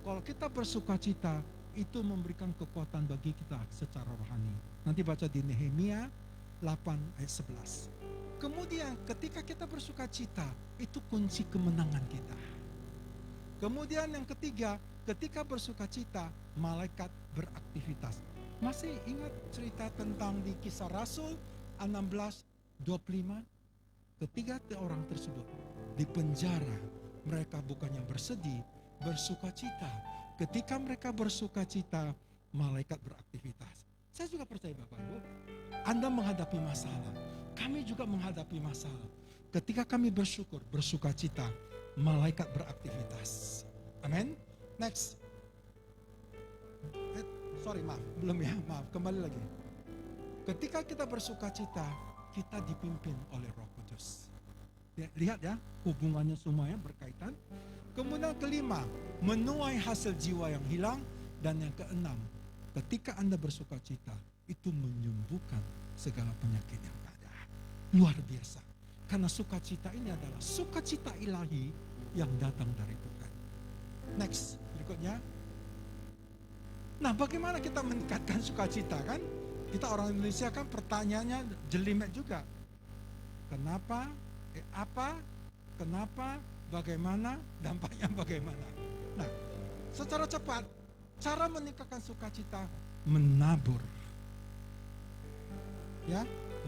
Speaker 3: kalau kita bersukacita, itu memberikan kekuatan bagi kita secara rohani. Nanti baca di Nehemia 8 ayat 11. Kemudian ketika kita bersukacita, itu kunci kemenangan kita. Kemudian yang ketiga, ketika bersukacita, malaikat beraktivitas. Masih ingat cerita tentang di Kisah Rasul 16:25? Ketiga orang tersebut di penjara, mereka bukannya bersedih, bersukacita. Ketika mereka bersukacita, malaikat beraktivitas. Saya juga percaya Bapak Ibu, Anda menghadapi masalah, kami juga menghadapi masalah. Ketika kami bersyukur, bersukacita, malaikat beraktivitas. Amin. Next. Belum ya, maaf, kembali lagi. Ketika kita bersukacita, kita dipimpin oleh Roh Kudus. Lihat ya, hubungannya semuanya berkaitan. Kemudian kelima, menuai hasil jiwa yang hilang. Dan yang keenam, ketika Anda bersukacita, itu menyembuhkan segala penyakit yang ada. Luar biasa. Karena sukacita ini adalah sukacita ilahi yang datang dari Tuhan. Next, berikutnya. Nah, bagaimana kita meningkatkan sukacita kan? Kita orang Indonesia kan pertanyaannya jelimet juga. Kenapa? Apa? Kenapa? Bagaimana? Dampaknya bagaimana? Nah, secara cepat, cara meningkatkan sukacita, menabur. Ya,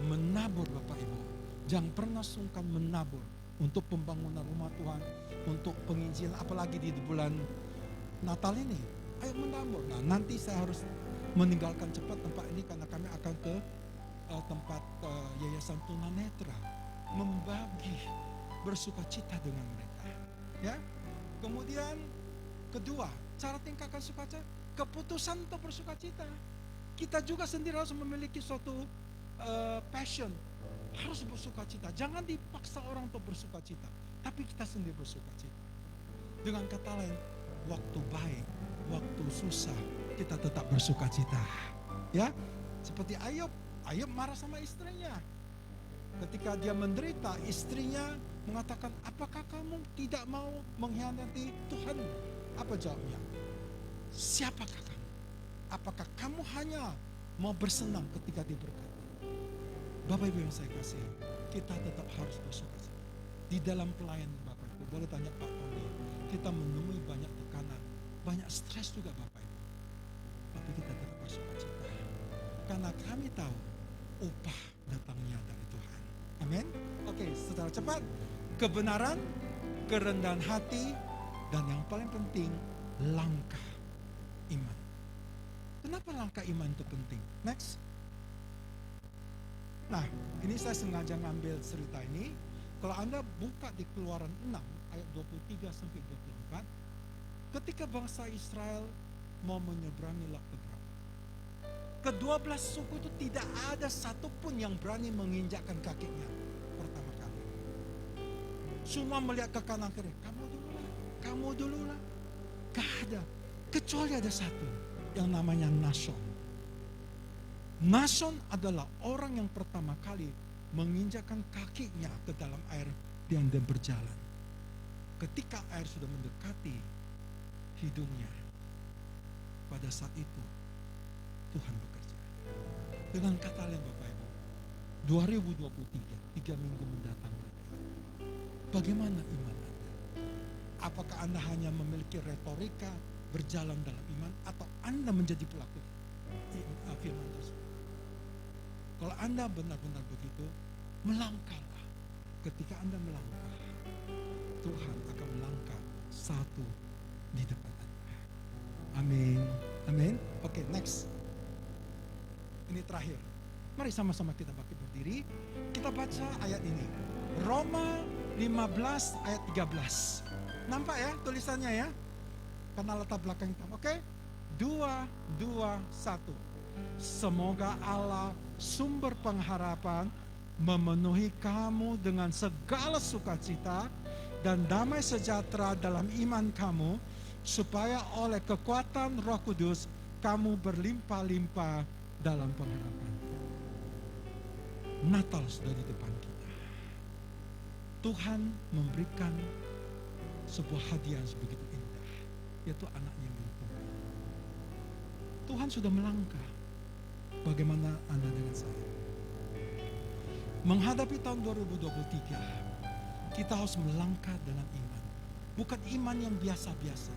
Speaker 3: menabur Bapak Ibu. Jangan pernah sungkan menabur untuk pembangunan rumah Tuhan, untuk penginjilan, apalagi di bulan Natal ini. Ayo menabur. Nah, nanti saya harus meninggalkan cepat tempat ini karena kami akan ke tempat Yayasan Tunanetra, membagi bersukacita dengan mereka. Ya. Kemudian kedua, cara tingkatkan sukacita, keputusan untuk bersukacita. Kita juga sendiri harus memiliki suatu passion, harus bersukacita. Jangan dipaksa orang untuk bersukacita, tapi kita sendiri bersukacita. Dengan kata lain, waktu baik, waktu susah, kita tetap bersukacita. Ya, seperti Ayub marah sama istrinya. Ketika dia menderita, istrinya mengatakan, apakah kamu tidak mau mengkhianati Tuhan? Apa jawabnya? Siapakah kamu? Apakah kamu hanya mau bersenang ketika diberkati? Bapak Ibu yang saya kasih, kita tetap harus bersukacita. Di dalam pelayanan Bapak Ibu, boleh tanya Pak Tony, kita menemui banyak tekanan, banyak stres juga Bapak Ibu. Tapi kita tetap bersukacita. Karena kami tahu upah datangnya dari Tuhan. Amin. Oke, secara cepat, kebenaran, kerendahan hati, dan yang paling penting, langkah iman. Kenapa langkah iman itu penting? Next. Nah, ini saya sengaja ngambil cerita ini. Kalau Anda buka di Keluaran 6 ayat 23 sampai 24, ketika bangsa Israel mau menyeberangi Laut Tebal, ke-12 suku itu tidak ada satupun yang berani menginjakkan kakinya pertama kali. Semua melihat ke kanan kiri, kamu dulu lah. Gak ada, kecuali ada satu yang namanya Nason. Nason adalah orang yang pertama kali menginjakkan kakinya ke dalam air dan dia berjalan. Ketika air sudah mendekati hidungnya, pada saat itu Tuhan bekerja. Dengan kata lain Bapak Ibu, 2023, 3 minggu mendatang lagi, bagaimana iman Anda? Apakah Anda hanya memiliki retorika berjalan dalam iman, atau Anda menjadi pelaku firman tersebut? Kalau Anda benar-benar begitu, melangkahlah. Ketika Anda melangkah, Tuhan akan melangkah satu di depan Anda. Amin. Amin. Oke, next. Ini terakhir. Mari sama-sama kita berdiri. Kita baca ayat ini. Roma 15 ayat 13. Nampak ya tulisannya ya? Karena latar belakang kita. Oke? 2, 2, 1. Semoga Allah sumber pengharapan memenuhi kamu dengan segala sukacita dan damai sejahtera dalam iman kamu, supaya oleh kekuatan Roh Kudus kamu berlimpah-limpah dalam pengharapan. Natal sudah di depan kita. Tuhan memberikan sebuah hadiah yang begitu indah, yaitu anaknya yang tunggal. Tuhan sudah melangkah. Bagaimana Anda dengan saya? Menghadapi tahun 2023, kita harus melangkah dalam iman. Bukan iman yang biasa-biasa,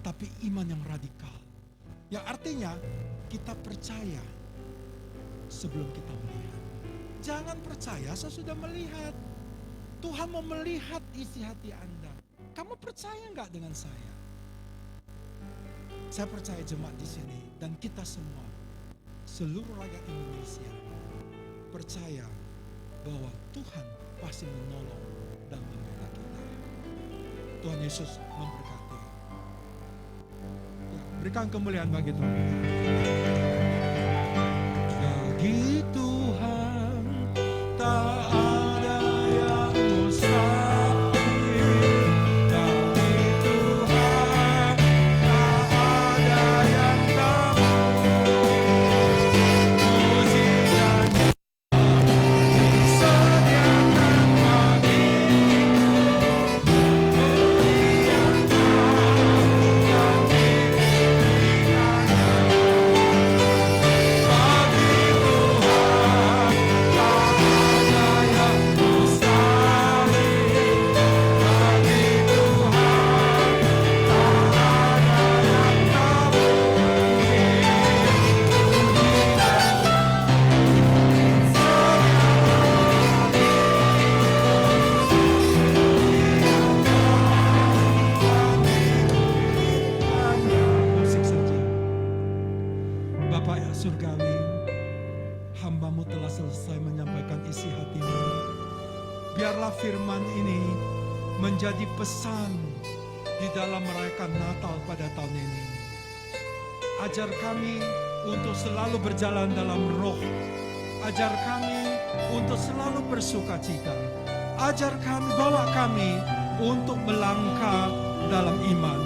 Speaker 3: tapi iman yang radikal. Yang artinya kita percaya sebelum kita melihat. Jangan percaya sesudah melihat. Tuhan mau melihat isi hati Anda. Kamu percaya enggak dengan saya? Saya percaya jemaat di sini dan kita semua, seluruh rakyat Indonesia, percaya bahwa Tuhan pasti menolong dan membela kita. Tuhan Yesus memberkati. Ya, berikan kemuliaan bagi Tuhan. Bagi Tuhan tak ada yang mustahil. Bagi Tuhan tak ada yang tak mujizatnya disediakan bagimu. Yang musik saja. Bapak yang surgawi, hamba-Mu telah selesai menyampaikan isi hati-Mu. Biarlah firman ini menjadi pesan di dalam merayakan Natal pada tahun ini. Ajar kami untuk selalu berjalan dalam roh. Ajar kami untuk selalu bersukacita. Ajar kami, bawa kami untuk melangkah dalam iman.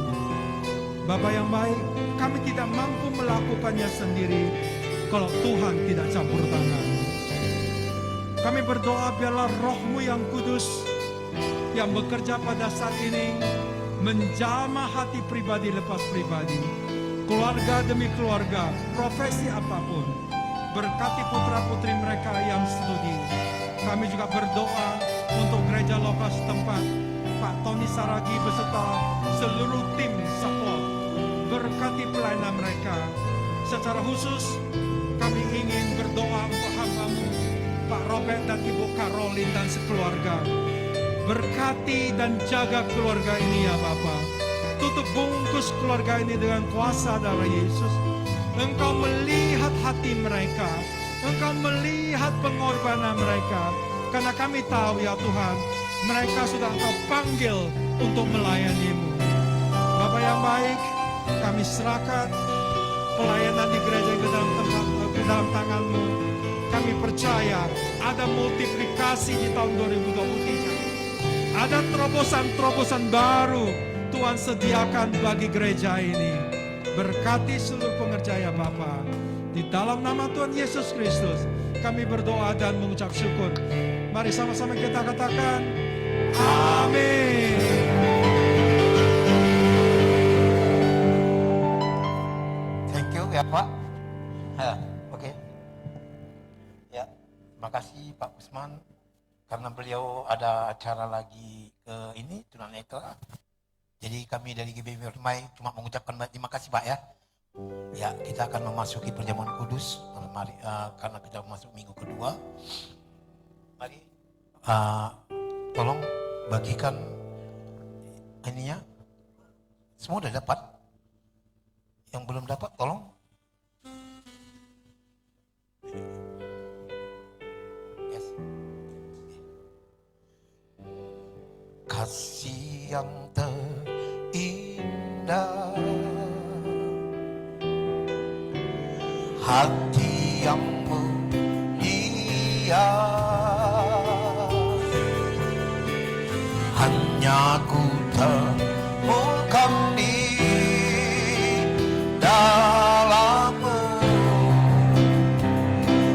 Speaker 3: Bapak yang baik, kami tidak mampu melakukannya sendiri kalau Tuhan tidak campur tangan. Kami berdoa biarlah Roh-Mu yang kudus yang bekerja pada saat ini menjamah hati pribadi lepas pribadi, keluarga demi keluarga, profesi apapun. Berkati putra-putri mereka yang studi. Kami juga berdoa untuk gereja lokal setempat, Pak Tony Saragi beserta seluruh tim support. Berkati pelayanan mereka. Secara khusus kami ingin berdoa untuk hamba-Mu Pak Robert dan Ibu Karolin dan sekeluarga. Berkati dan jaga keluarga ini ya Bapa. Tutup bungkus keluarga ini dengan kuasa darah Yesus. Engkau melihat hati mereka. Engkau melihat pengorbanan mereka. Karena kami tahu ya Tuhan, mereka sudah Engkau panggil untuk melayani-Mu. Bapak yang baik, kami serahkan pelayanan di gereja ke dalam tangan-Mu. Kami percaya ada multiplikasi di tahun 2023. Ada terobosan-terobosan baru Tuhan sediakan bagi gereja ini. Berkati seluruh pengerjaya Bapa. Di dalam nama Tuhan Yesus Kristus kami berdoa dan mengucap syukur. Mari sama-sama kita katakan amin.
Speaker 4: Thank you ya Pak. Oke. Ya, terima kasih Pak Usman. Karena beliau ada acara lagi ke ini tunanetra. Jadi kami dari GBI Permai cuma mengucapkan terima kasih Pak ya. Ya, kita akan memasuki perjamuan kudus malam hari, karena kita masuk minggu kedua. Mari, tolong bagikan ininya. Semua udah dapat? Yang belum dapat tolong. Yes. Kasih yang terindah, hati yang mulia, hanya ku temukan di dalam-Mu,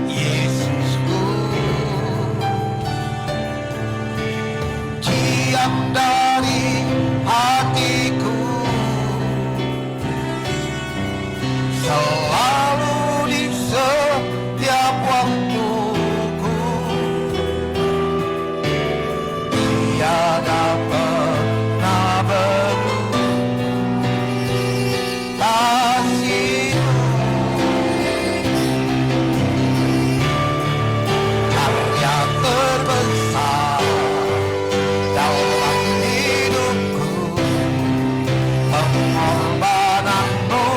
Speaker 4: Yesusku. Diam dari hatiku, selalu di setiap waktuku, tiada pernah berubah kasih-Mu. Karya terbesar dalam hidupku, pengorbanan-Mu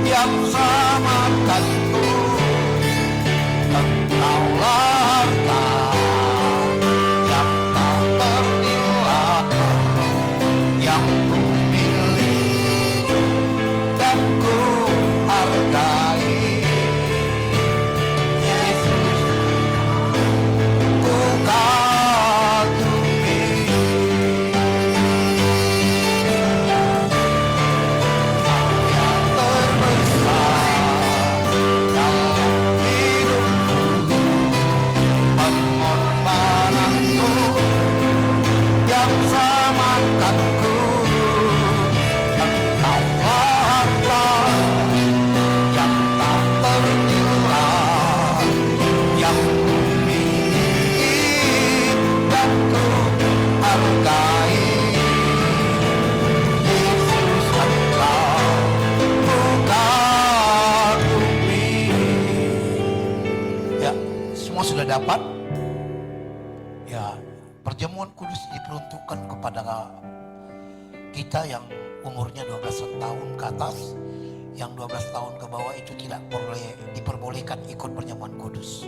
Speaker 4: yang selamatkanku. Engkaulah harta yang tak ternilai, yang ku miliki dan ku hargai. Yesus, ku kagumi. Karya terbesar dalam hidupku, pengorbanan-Mu yang selamatkanku. Engkaulah harta yang tak ternilai, yang ku miliki dan ku hargai. Yesus, Engkau ku kagumi. Ya, semua sudah dapat? Ya, perjamuan kudus diperuntukkan kepada kita yang umurnya 12 tahun ke atas. Yang 12 tahun ke bawah itu tidak diperbolehkan ikut perjamuan kudus.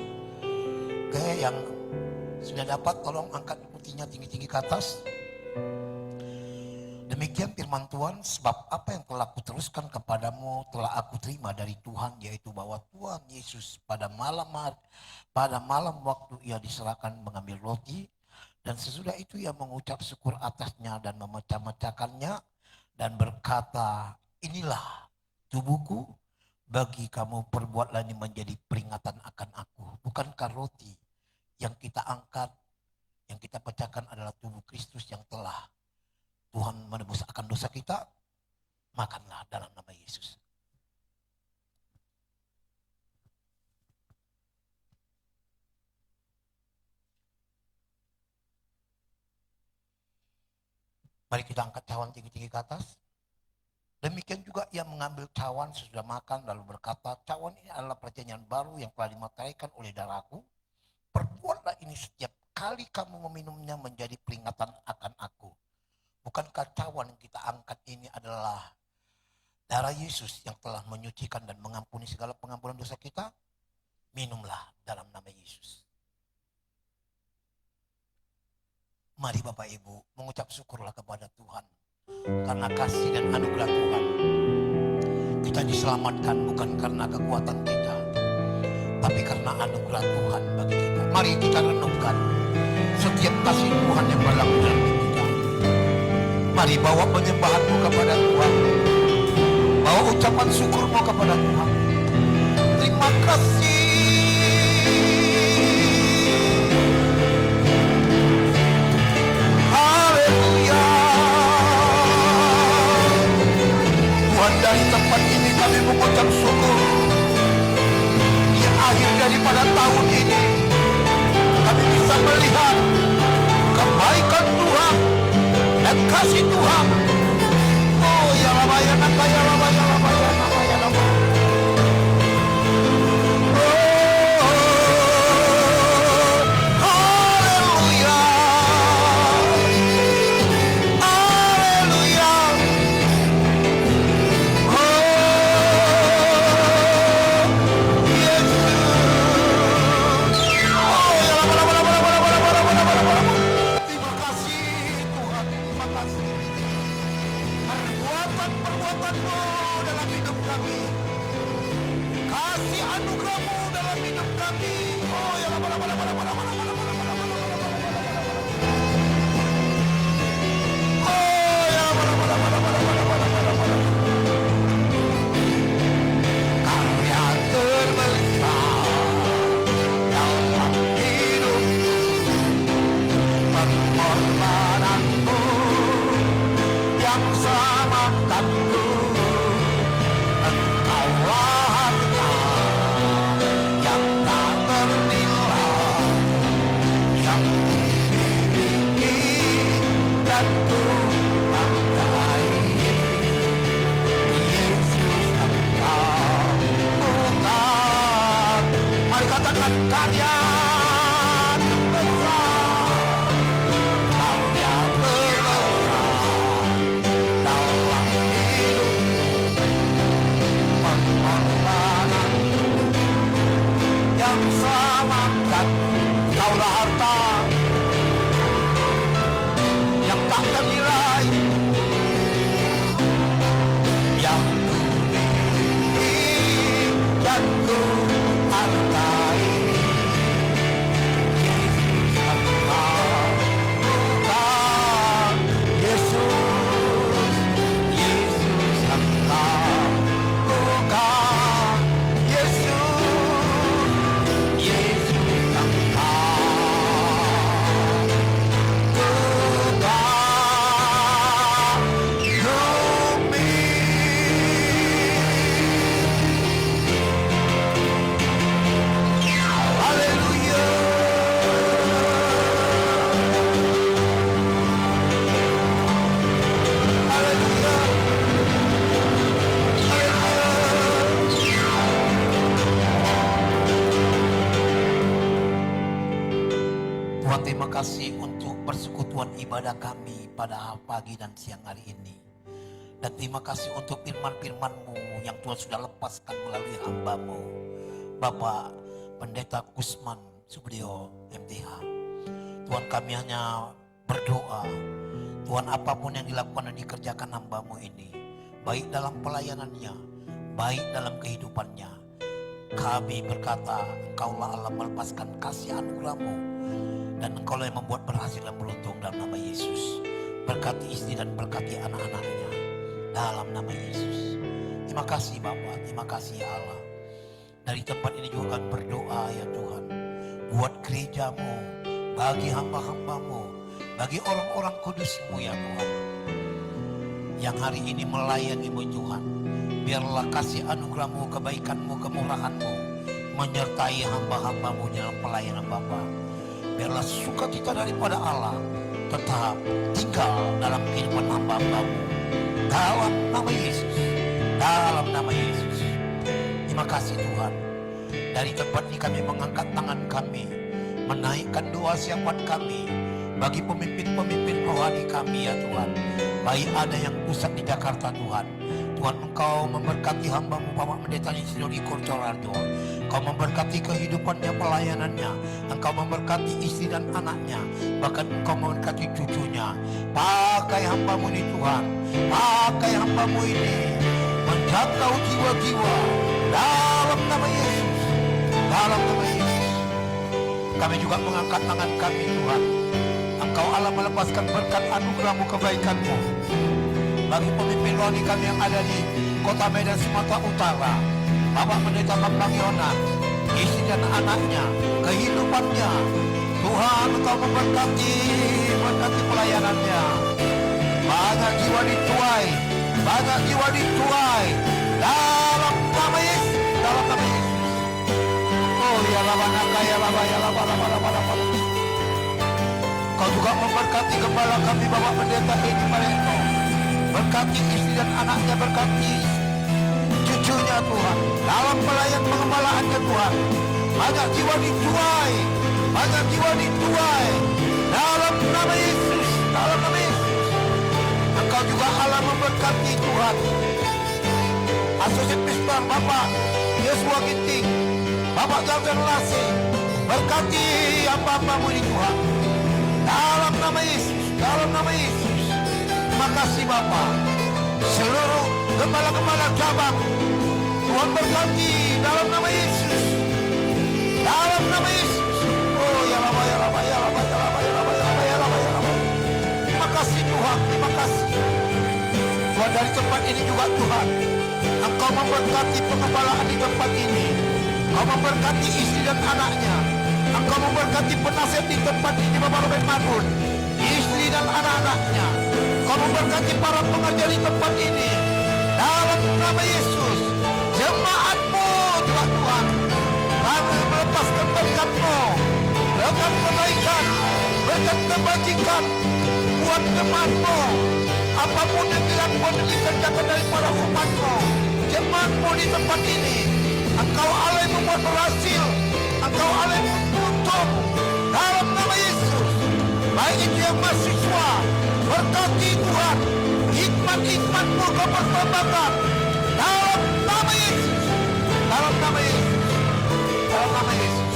Speaker 4: Oke, yang sudah dapat tolong angkat putihnya tinggi-tinggi ke atas. Demikian firman Tuhan, sebab apa yang telah kuteruskan kepadamu telah aku terima dari Tuhan, yaitu bahwa Tuhan Yesus pada malam waktu ia diserahkan mengambil roti, dan sesudah itu ia mengucap syukur atasnya dan memecah-mecahkannya dan berkata, inilah tubuhku, bagi kamu perbuatlah ini menjadi peringatan akan aku. Bukankah roti yang kita angkat, yang kita pecahkan adalah tubuh Kristus yang telah Tuhan menebus akan dosa kita? Makanlah dalam nama Yesus. Mari kita angkat cawan tinggi-tinggi ke atas. Demikian juga ia mengambil cawan sesudah makan lalu berkata, cawan ini adalah perjanjian baru yang telah dimateraikan oleh darahku. Perbuatlah ini setiap kali kamu meminumnya menjadi peringatan akan aku. Bukankah cawan yang kita angkat ini adalah darah Yesus yang telah menyucikan dan mengampuni segala pengampunan dosa kita? Minumlah dalam nama Yesus. Mari Bapak Ibu mengucap syukurlah kepada Tuhan. Karena kasih dan anugerah Tuhan, kita diselamatkan bukan karena kekuatan kita, tapi karena anugerah Tuhan bagi kita. Mari kita renungkan setiap kasih Tuhan yang berlaku dalam hidup kita. Mari bawa penyembahanmu kepada Tuhan, bawa ucapan syukurmu kepada Tuhan. Terima kasih. Dari tempat ini kami mengucap syukur. Di akhir daripada tahun ini kami bisa melihat kebaikan Tuhan dan kasih Tuhan. Oh ya lama ya lama ya lama ya lama ya lama ya lama. Oh, kasih. Perbuatan-perbuatan-Mu dalam hidup kami. Kasih anugerah-Mu dalam hidup kami. Oh ya karya terbesar dalam hidup pengorbananmu yang selamatkanku. Engkaulah harta yang tak ternilai yang dimiliki dan ku hargai. Yesus Engkau bukan, mari katakan karya terbesar, karya terbesar dalam hidup pengorbanan yang selamatkan. Kaulah harta yang tak ternilai yang ku miliki dan ku hargai. Yesus Engkau bukan, Yesus, Yesus Engkau bukan, Yesus, Yesus Engkau Tuhan, terima kasih untuk persekutuan ibadah kami pada pagi dan siang hari ini. Dan terima kasih untuk firman-firman-Mu yang Tuhan sudah lepaskan melalui hamba-Mu, Bapak Pendeta Gusman Subrio MTH. Tuhan, kami hanya berdoa, Tuhan, apapun yang dilakukan dan dikerjakan hamba-Mu ini, baik dalam pelayanannya, baik dalam kehidupannya, kami berkata, Engkaulah Allah melepaskan kasih anugerah-Mu, dan Engkau yang membuat berhasil dan beruntung dalam nama Yesus. Berkati istri dan berkati anak-anaknya dalam nama Yesus. Terima kasih Bapa, terima kasih ya Allah. Dari tempat ini juga kami berdoa ya Tuhan, buat gereja-Mu, bagi hamba-hamba-Mu, bagi orang-orang kudus-Mu ya Tuhan, yang hari ini melayani-Mu Tuhan. Biarlah kasih anugerah-Mu, kebaikan-Mu, kemurahan-Mu menyertai hamba-hamba-Mu dalam pelayanan Bapa. Biarlah sukacita daripada Allah tetap tinggal dalam kehidupan hamba-hamba-Mu. Dalam nama Yesus. Dalam nama Yesus. Terima kasih Tuhan. Dari tempat ini kami mengangkat tangan kami, menaikkan doa siapan kami bagi pemimpin-pemimpin rohani kami ya Tuhan. Baik ada yang pusat di Jakarta Tuhan. Tuhan, Engkau memberkati hamba-Mu Bapak Pendeta Yusri Korcorardo. Engkau memberkati kehidupannya, pelayanannya. Engkau memberkati istri dan anaknya. Bahkan Engkau memberkati cucunya. Pakai hamba-Mu ini Tuhan. Pakai hamba-Mu ini menjangkau jiwa-jiwa dalam nama Yesus. Dalam nama Yesus. Kami juga mengangkat tangan kami Tuhan. Engkau Allah melepaskan berkat anugerah-Mu, kebaikan-Mu bagi pemimpin rohani kami yang ada di Kota Medan, Sumatera Utara. Bapak Pendeta Bambang Yona, istri dan anaknya, kehidupannya. Tuhan, Engkau memberkati pelayanannya. Banyak jiwa dituai, banyak jiwa dituai dalam nama Yesus, dalam nama Yesus. Oh ya labanaka ya laba. Kau juga memberkati gembala kami Bapak Pendeta Edi Mareno. Berkati istri dan anaknya, berkati cucunya Tuhan. Dalam pelayan pengembalaannya Tuhan. Banyak jiwa dituai, banyak jiwa dituai dalam nama Yesus, dalam nama Yesus. Engkau juga Allah memberkati Tuhan. Asosiat Misbah Bapak Yesua Ginting, Bapak Jordan Lase, berkati hamba-hamba-Mu ini Tuhan. Dalam nama Yesus, dalam nama Yesus. Terima kasih Bapa. Seluruh gembala-gembala cabang Tuhan berkati dalam nama Yesus. Dalam nama Yesus. Oh ya Rama, ya Rama, ya Rama, ya Rama, ya Rama, ya Rama, ya Rama, ya Rama. Terima kasih Tuhan, terima kasih. Tuhan, dari tempat ini juga Tuhan, Engkau memberkati pengembalaan di tempat ini. Engkau memberkati istri dan anaknya. Engkau memberkati penasihat di tempat ini, Bapak Robert Madun, istri dan anak-anaknya. Engkau memberkati para pengajar di tempat ini. Dalam nama Yesus, jemaat-Mu Tuhan, Tuhan, kami melepaskan berkat-Mu, berkat kebaikan, berkat kebajikan buat jemaat-Mu. Apapun yang dilakukan dan dikerjakan daripada umat-Mu, jemaat-Mu di tempat ini, Engkau Allah yang membuat berhasil, Engkau Allah yang menuntun. Dalam nama Yesus, baik itu yang mahasiswa, berkati Tuhan, hikmat-hikmat-Mu Kau pertambahkan. Dalam nama Yesus, dalam nama Yesus, dalam nama Yesus.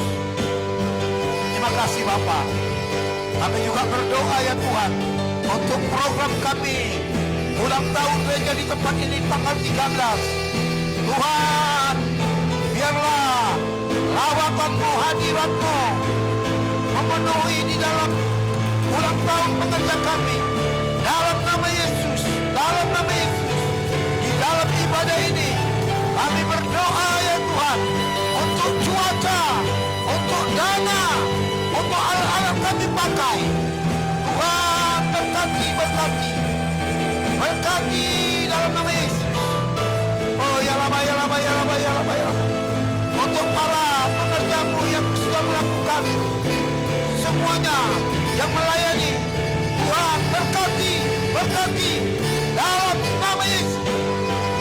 Speaker 4: Terima kasih Bapa. Kami juga berdoa ya Tuhan, untuk program kami ulang tahun gereja di tempat ini tanggal 13. Tuhan, biarlah lawatan-Mu, hadirat-Mu memenuhi di dalam ulang tahun pekerja kami. Dalam nama Yesus, dalam nama Yesus, di dalam ibadah ini kami berdoa ya Tuhan, untuk cuaca, untuk dana, untuk alat-alat kami pakai. Tuhan berkati, berkati, berkati dalam nama Yesus. Oh ya Rama, ya Rama, ya Rama, ya Rama, ya Rama. Untuk para pekerja-Mu yang sudah melakukan semuanya, yang melayani, Tuhan berkati, berkati dalam nama Yesus,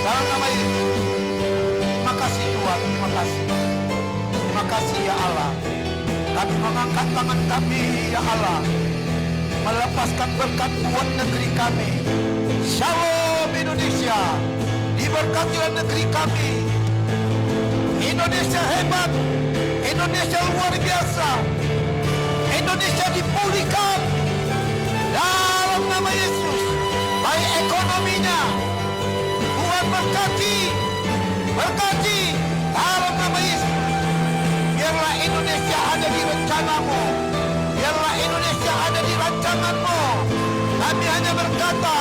Speaker 4: dalam nama Yesus. Terima kasih Tuhan, terima kasih, terima kasih ya Allah. Kami mengangkat tangan kami ya Allah, melepaskan berkat buat negeri kami. Shalom Indonesia, diberkatilah negeri kami. Indonesia hebat, Indonesia luar biasa, Indonesia dipulihkan dalam nama Yesus. Baik ekonominya, Tuhan berkati, berkati dalam nama Yesus. Biarlah Indonesia ada di rencana-Mu, biarlah Indonesia ada di rancangan-Mu. Kami hanya berkata,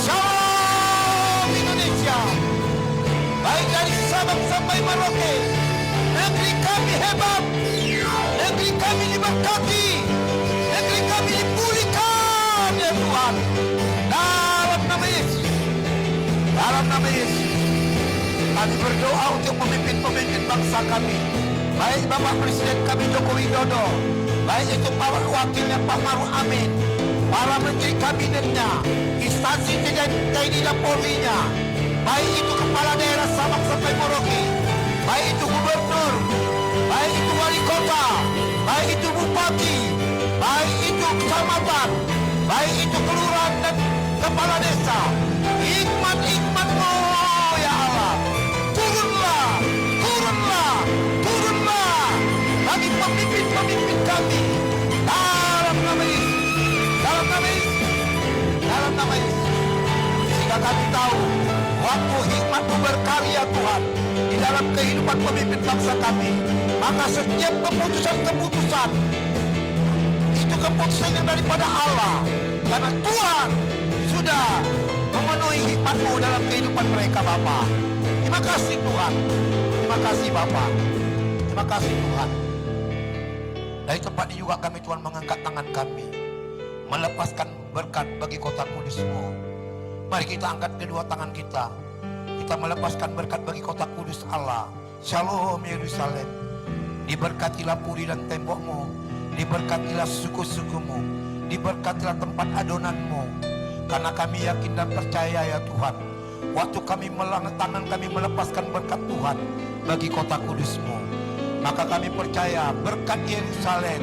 Speaker 4: Shalom Indonesia. Baik dari Sabang sampai Merauke, negeri kami hebat, negeri kami diberkati, negeri kami dipulihkan ya Tuhan. Dalam nama Yesus, dalam nama Yesus, kami berdoa untuk pemimpin-pemimpin bangsa kami. Baik Bapak Presiden kami Joko Widodo, baik itu Pak Wakilnya Pak Maruf Amin, para menteri kabinetnya, instansi TNI dan Polri-nya, baik itu kepala daerah Sabang sampai Merauke, baik itu gubernur, baik itu wali kota, baik itu bupati, baik itu kecamatan, baik itu kelurahan dan kepala desa. Hikmat-hikmat-Mu ya Allah, turunlah, turunlah, turunlah bagi pemimpin-pemimpin kami. Dalam nama Yesus, dalam nama Yesus, dalam nama Yesus. Sehingga kami tahu waktu hikmat-Mu berkarya Tuhan di dalam kehidupan pemimpin bangsa kami. Maka setiap keputusan-keputusan itu keputusan yang daripada Allah, karena Tuhan sudah memenuhi hikmat-Mu dalam kehidupan mereka Bapa. Terima kasih Tuhan, terima kasih Bapa, terima kasih Tuhan. Dari tempat ini juga kami Tuhan mengangkat tangan kami, melepaskan berkat bagi kota kudus-Mu. Mari kita angkat kedua tangan kita, kita melepaskan berkat bagi kota kudus Allah. Shalom Yerusalem, diberkatilah puri dan tembok-Mu, diberkatilah suku-suku-Mu, diberkatilah tempat adonan-Mu. Karena kami yakin dan percaya ya Tuhan, waktu kami melangit tangan kami melepaskan berkat Tuhan bagi kota kudus-Mu, maka kami percaya berkat Yerusalem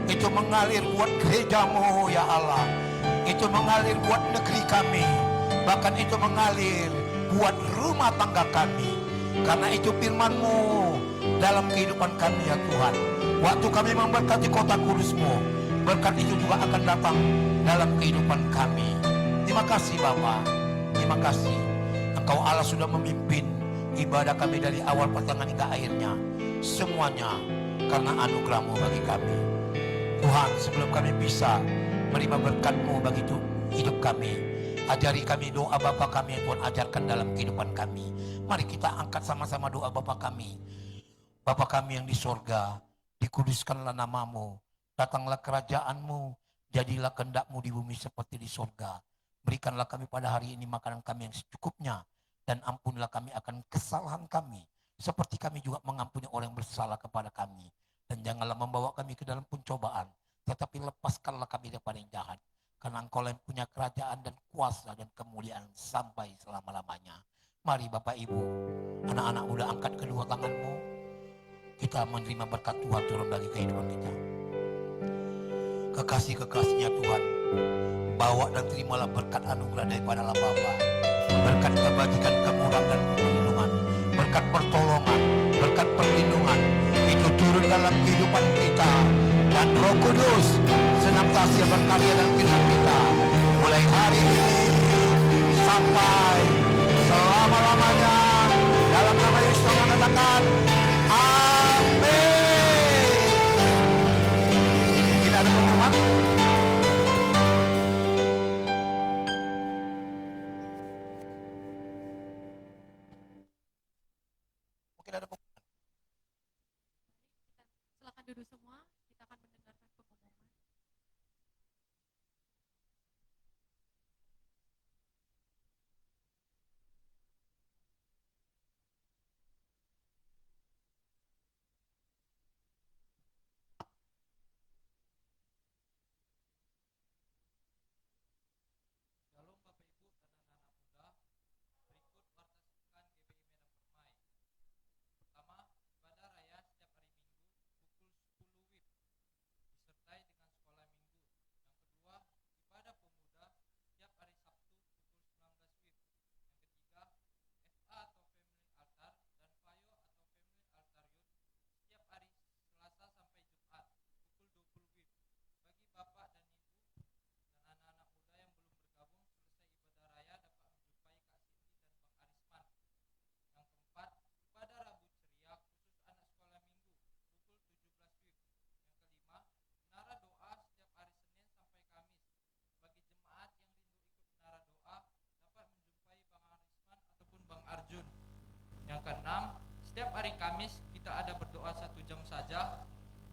Speaker 4: itu mengalir buat gereja-Mu ya Allah, itu mengalir buat negeri kami, bahkan itu mengalir buat rumah tangga kami. Karena itu firman-Mu dalam kehidupan kami ya Tuhan. Waktu kami memberkati kota kudus-Mu, berkat itu juga akan datang dalam kehidupan kami. Terima kasih Bapa. Terima kasih. Engkau Allah sudah memimpin ibadah kami dari awal pertengahan hingga akhirnya. Semuanya karena anugerah-Mu bagi kami. Tuhan, sebelum kami bisa menerima berkat-Mu bagi hidup kami, ajari kami doa Bapa kami yang Tuhan ajarkan dalam kehidupan kami. Mari kita angkat sama-sama doa Bapa kami. Bapa kami yang di sorga, dikuduskanlah nama-Mu, datanglah kerajaan-Mu, jadilah kehendak-Mu di bumi seperti di sorga. Berikanlah kami pada hari ini makanan kami yang secukupnya, dan ampunilah kami akan kesalahan kami, seperti kami juga mengampuni orang yang bersalah kepada kami. Dan janganlah membawa kami ke dalam pencobaan, tetapi lepaskanlah kami daripada yang jahat. Karena Engkau yang punya kerajaan dan kuasa dan kemuliaan sampai selama-lamanya. Mari Bapak Ibu, anak-anak muda, angkat kedua tanganmu. Kita menerima berkat Tuhan turun bagi kehidupan kita. Kekasih-kekasihnya Tuhan, bawa dan terimalah berkat anugerah daripada Allah Bapa. Berkat kebajikan, kemurahan dan perlindungan, berkat pertolongan, berkat perlindungan itu turun dalam kehidupan kita, dan Roh Kudus senantiasa berkarya dalam kehidupan kita mulai hari ini sampai selama-lamanya. Dalam nama Yesus kami katakan amin. Tidak ada pengumuman. Mungkin ada pengumuman.
Speaker 2: Silakan duduk semua, kita akan mendengarkan pengumuman.
Speaker 5: Shalom Bapak Ibu dan anak-anak muda, berikut warta sukan GBI Medan Permai. Pertama, ibadah raya setiap hari Minggu pukul 10 WIB disertai dengan sekolah minggu. Yang kedua, ibadah pemuda setiap hari Sabtu pukul 19 WIB. Yang ketiga, FA atau Family Altar dan FAYO atau Family Altar Youth setiap hari Selasa sampai Jumat pukul 20 WIB. Bagi Bapak dan Ibu dan anak-anak muda yang belum bergabung, selesai ibadah raya dapat menjumpai Kak Siti dan Bang Arisman. Yang keempat, ibadah Rabu Ceria khusus anak sekolah minggu pukul 17 WIB. Yang kelima, menara doa setiap hari Senin sampai Kamis. Bagi jemaat yang rindu ikut menara doa, dapat menjumpai Bang Arisman ataupun Bang Arjun. Yang keenam, setiap hari Kamis kita ada berdoa 1 jam saja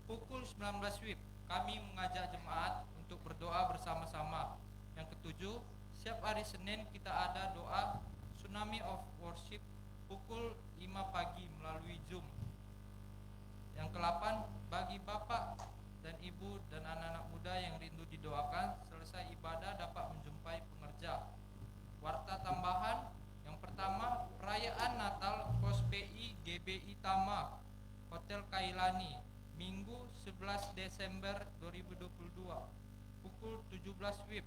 Speaker 5: pukul 19 WIB. Kami mengajak jemaat untuk berdoa bersama-sama. Yang ketujuh, setiap hari Senin kita ada doa Tsunami of Worship pukul 5 pagi melalui Zoom. Yang ke-8, bagi Bapak dan Ibu dan anak-anak muda yang rindu didoakan, selesai ibadah dapat menjumpai pengerja. Warta tambahan, yang pertama, perayaan Natal Kos PI GBI Tama Hotel Kailani Minggu 11 Desember 2022 pukul 17 WIB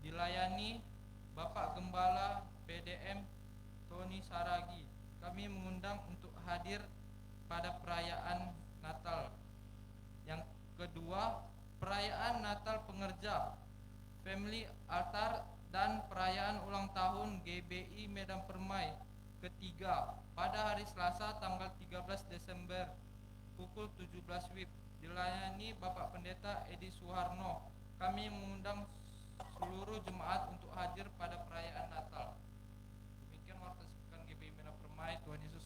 Speaker 5: dilayani Bapak Gembala PDM Tony Saragi. Kami mengundang untuk hadir pada perayaan Natal. Yang kedua, perayaan Natal Pengerja Family Altar dan perayaan ulang tahun GBI Medan Permai ketiga pada hari Selasa tanggal 13 Desember pukul 17 WIB dilayani Bapak Pendeta Edi Suharno. Kami mengundang seluruh jemaat untuk hadir pada perayaan Natal. Demikian warta sukan GBI Medan Permai. Tuhan Yesus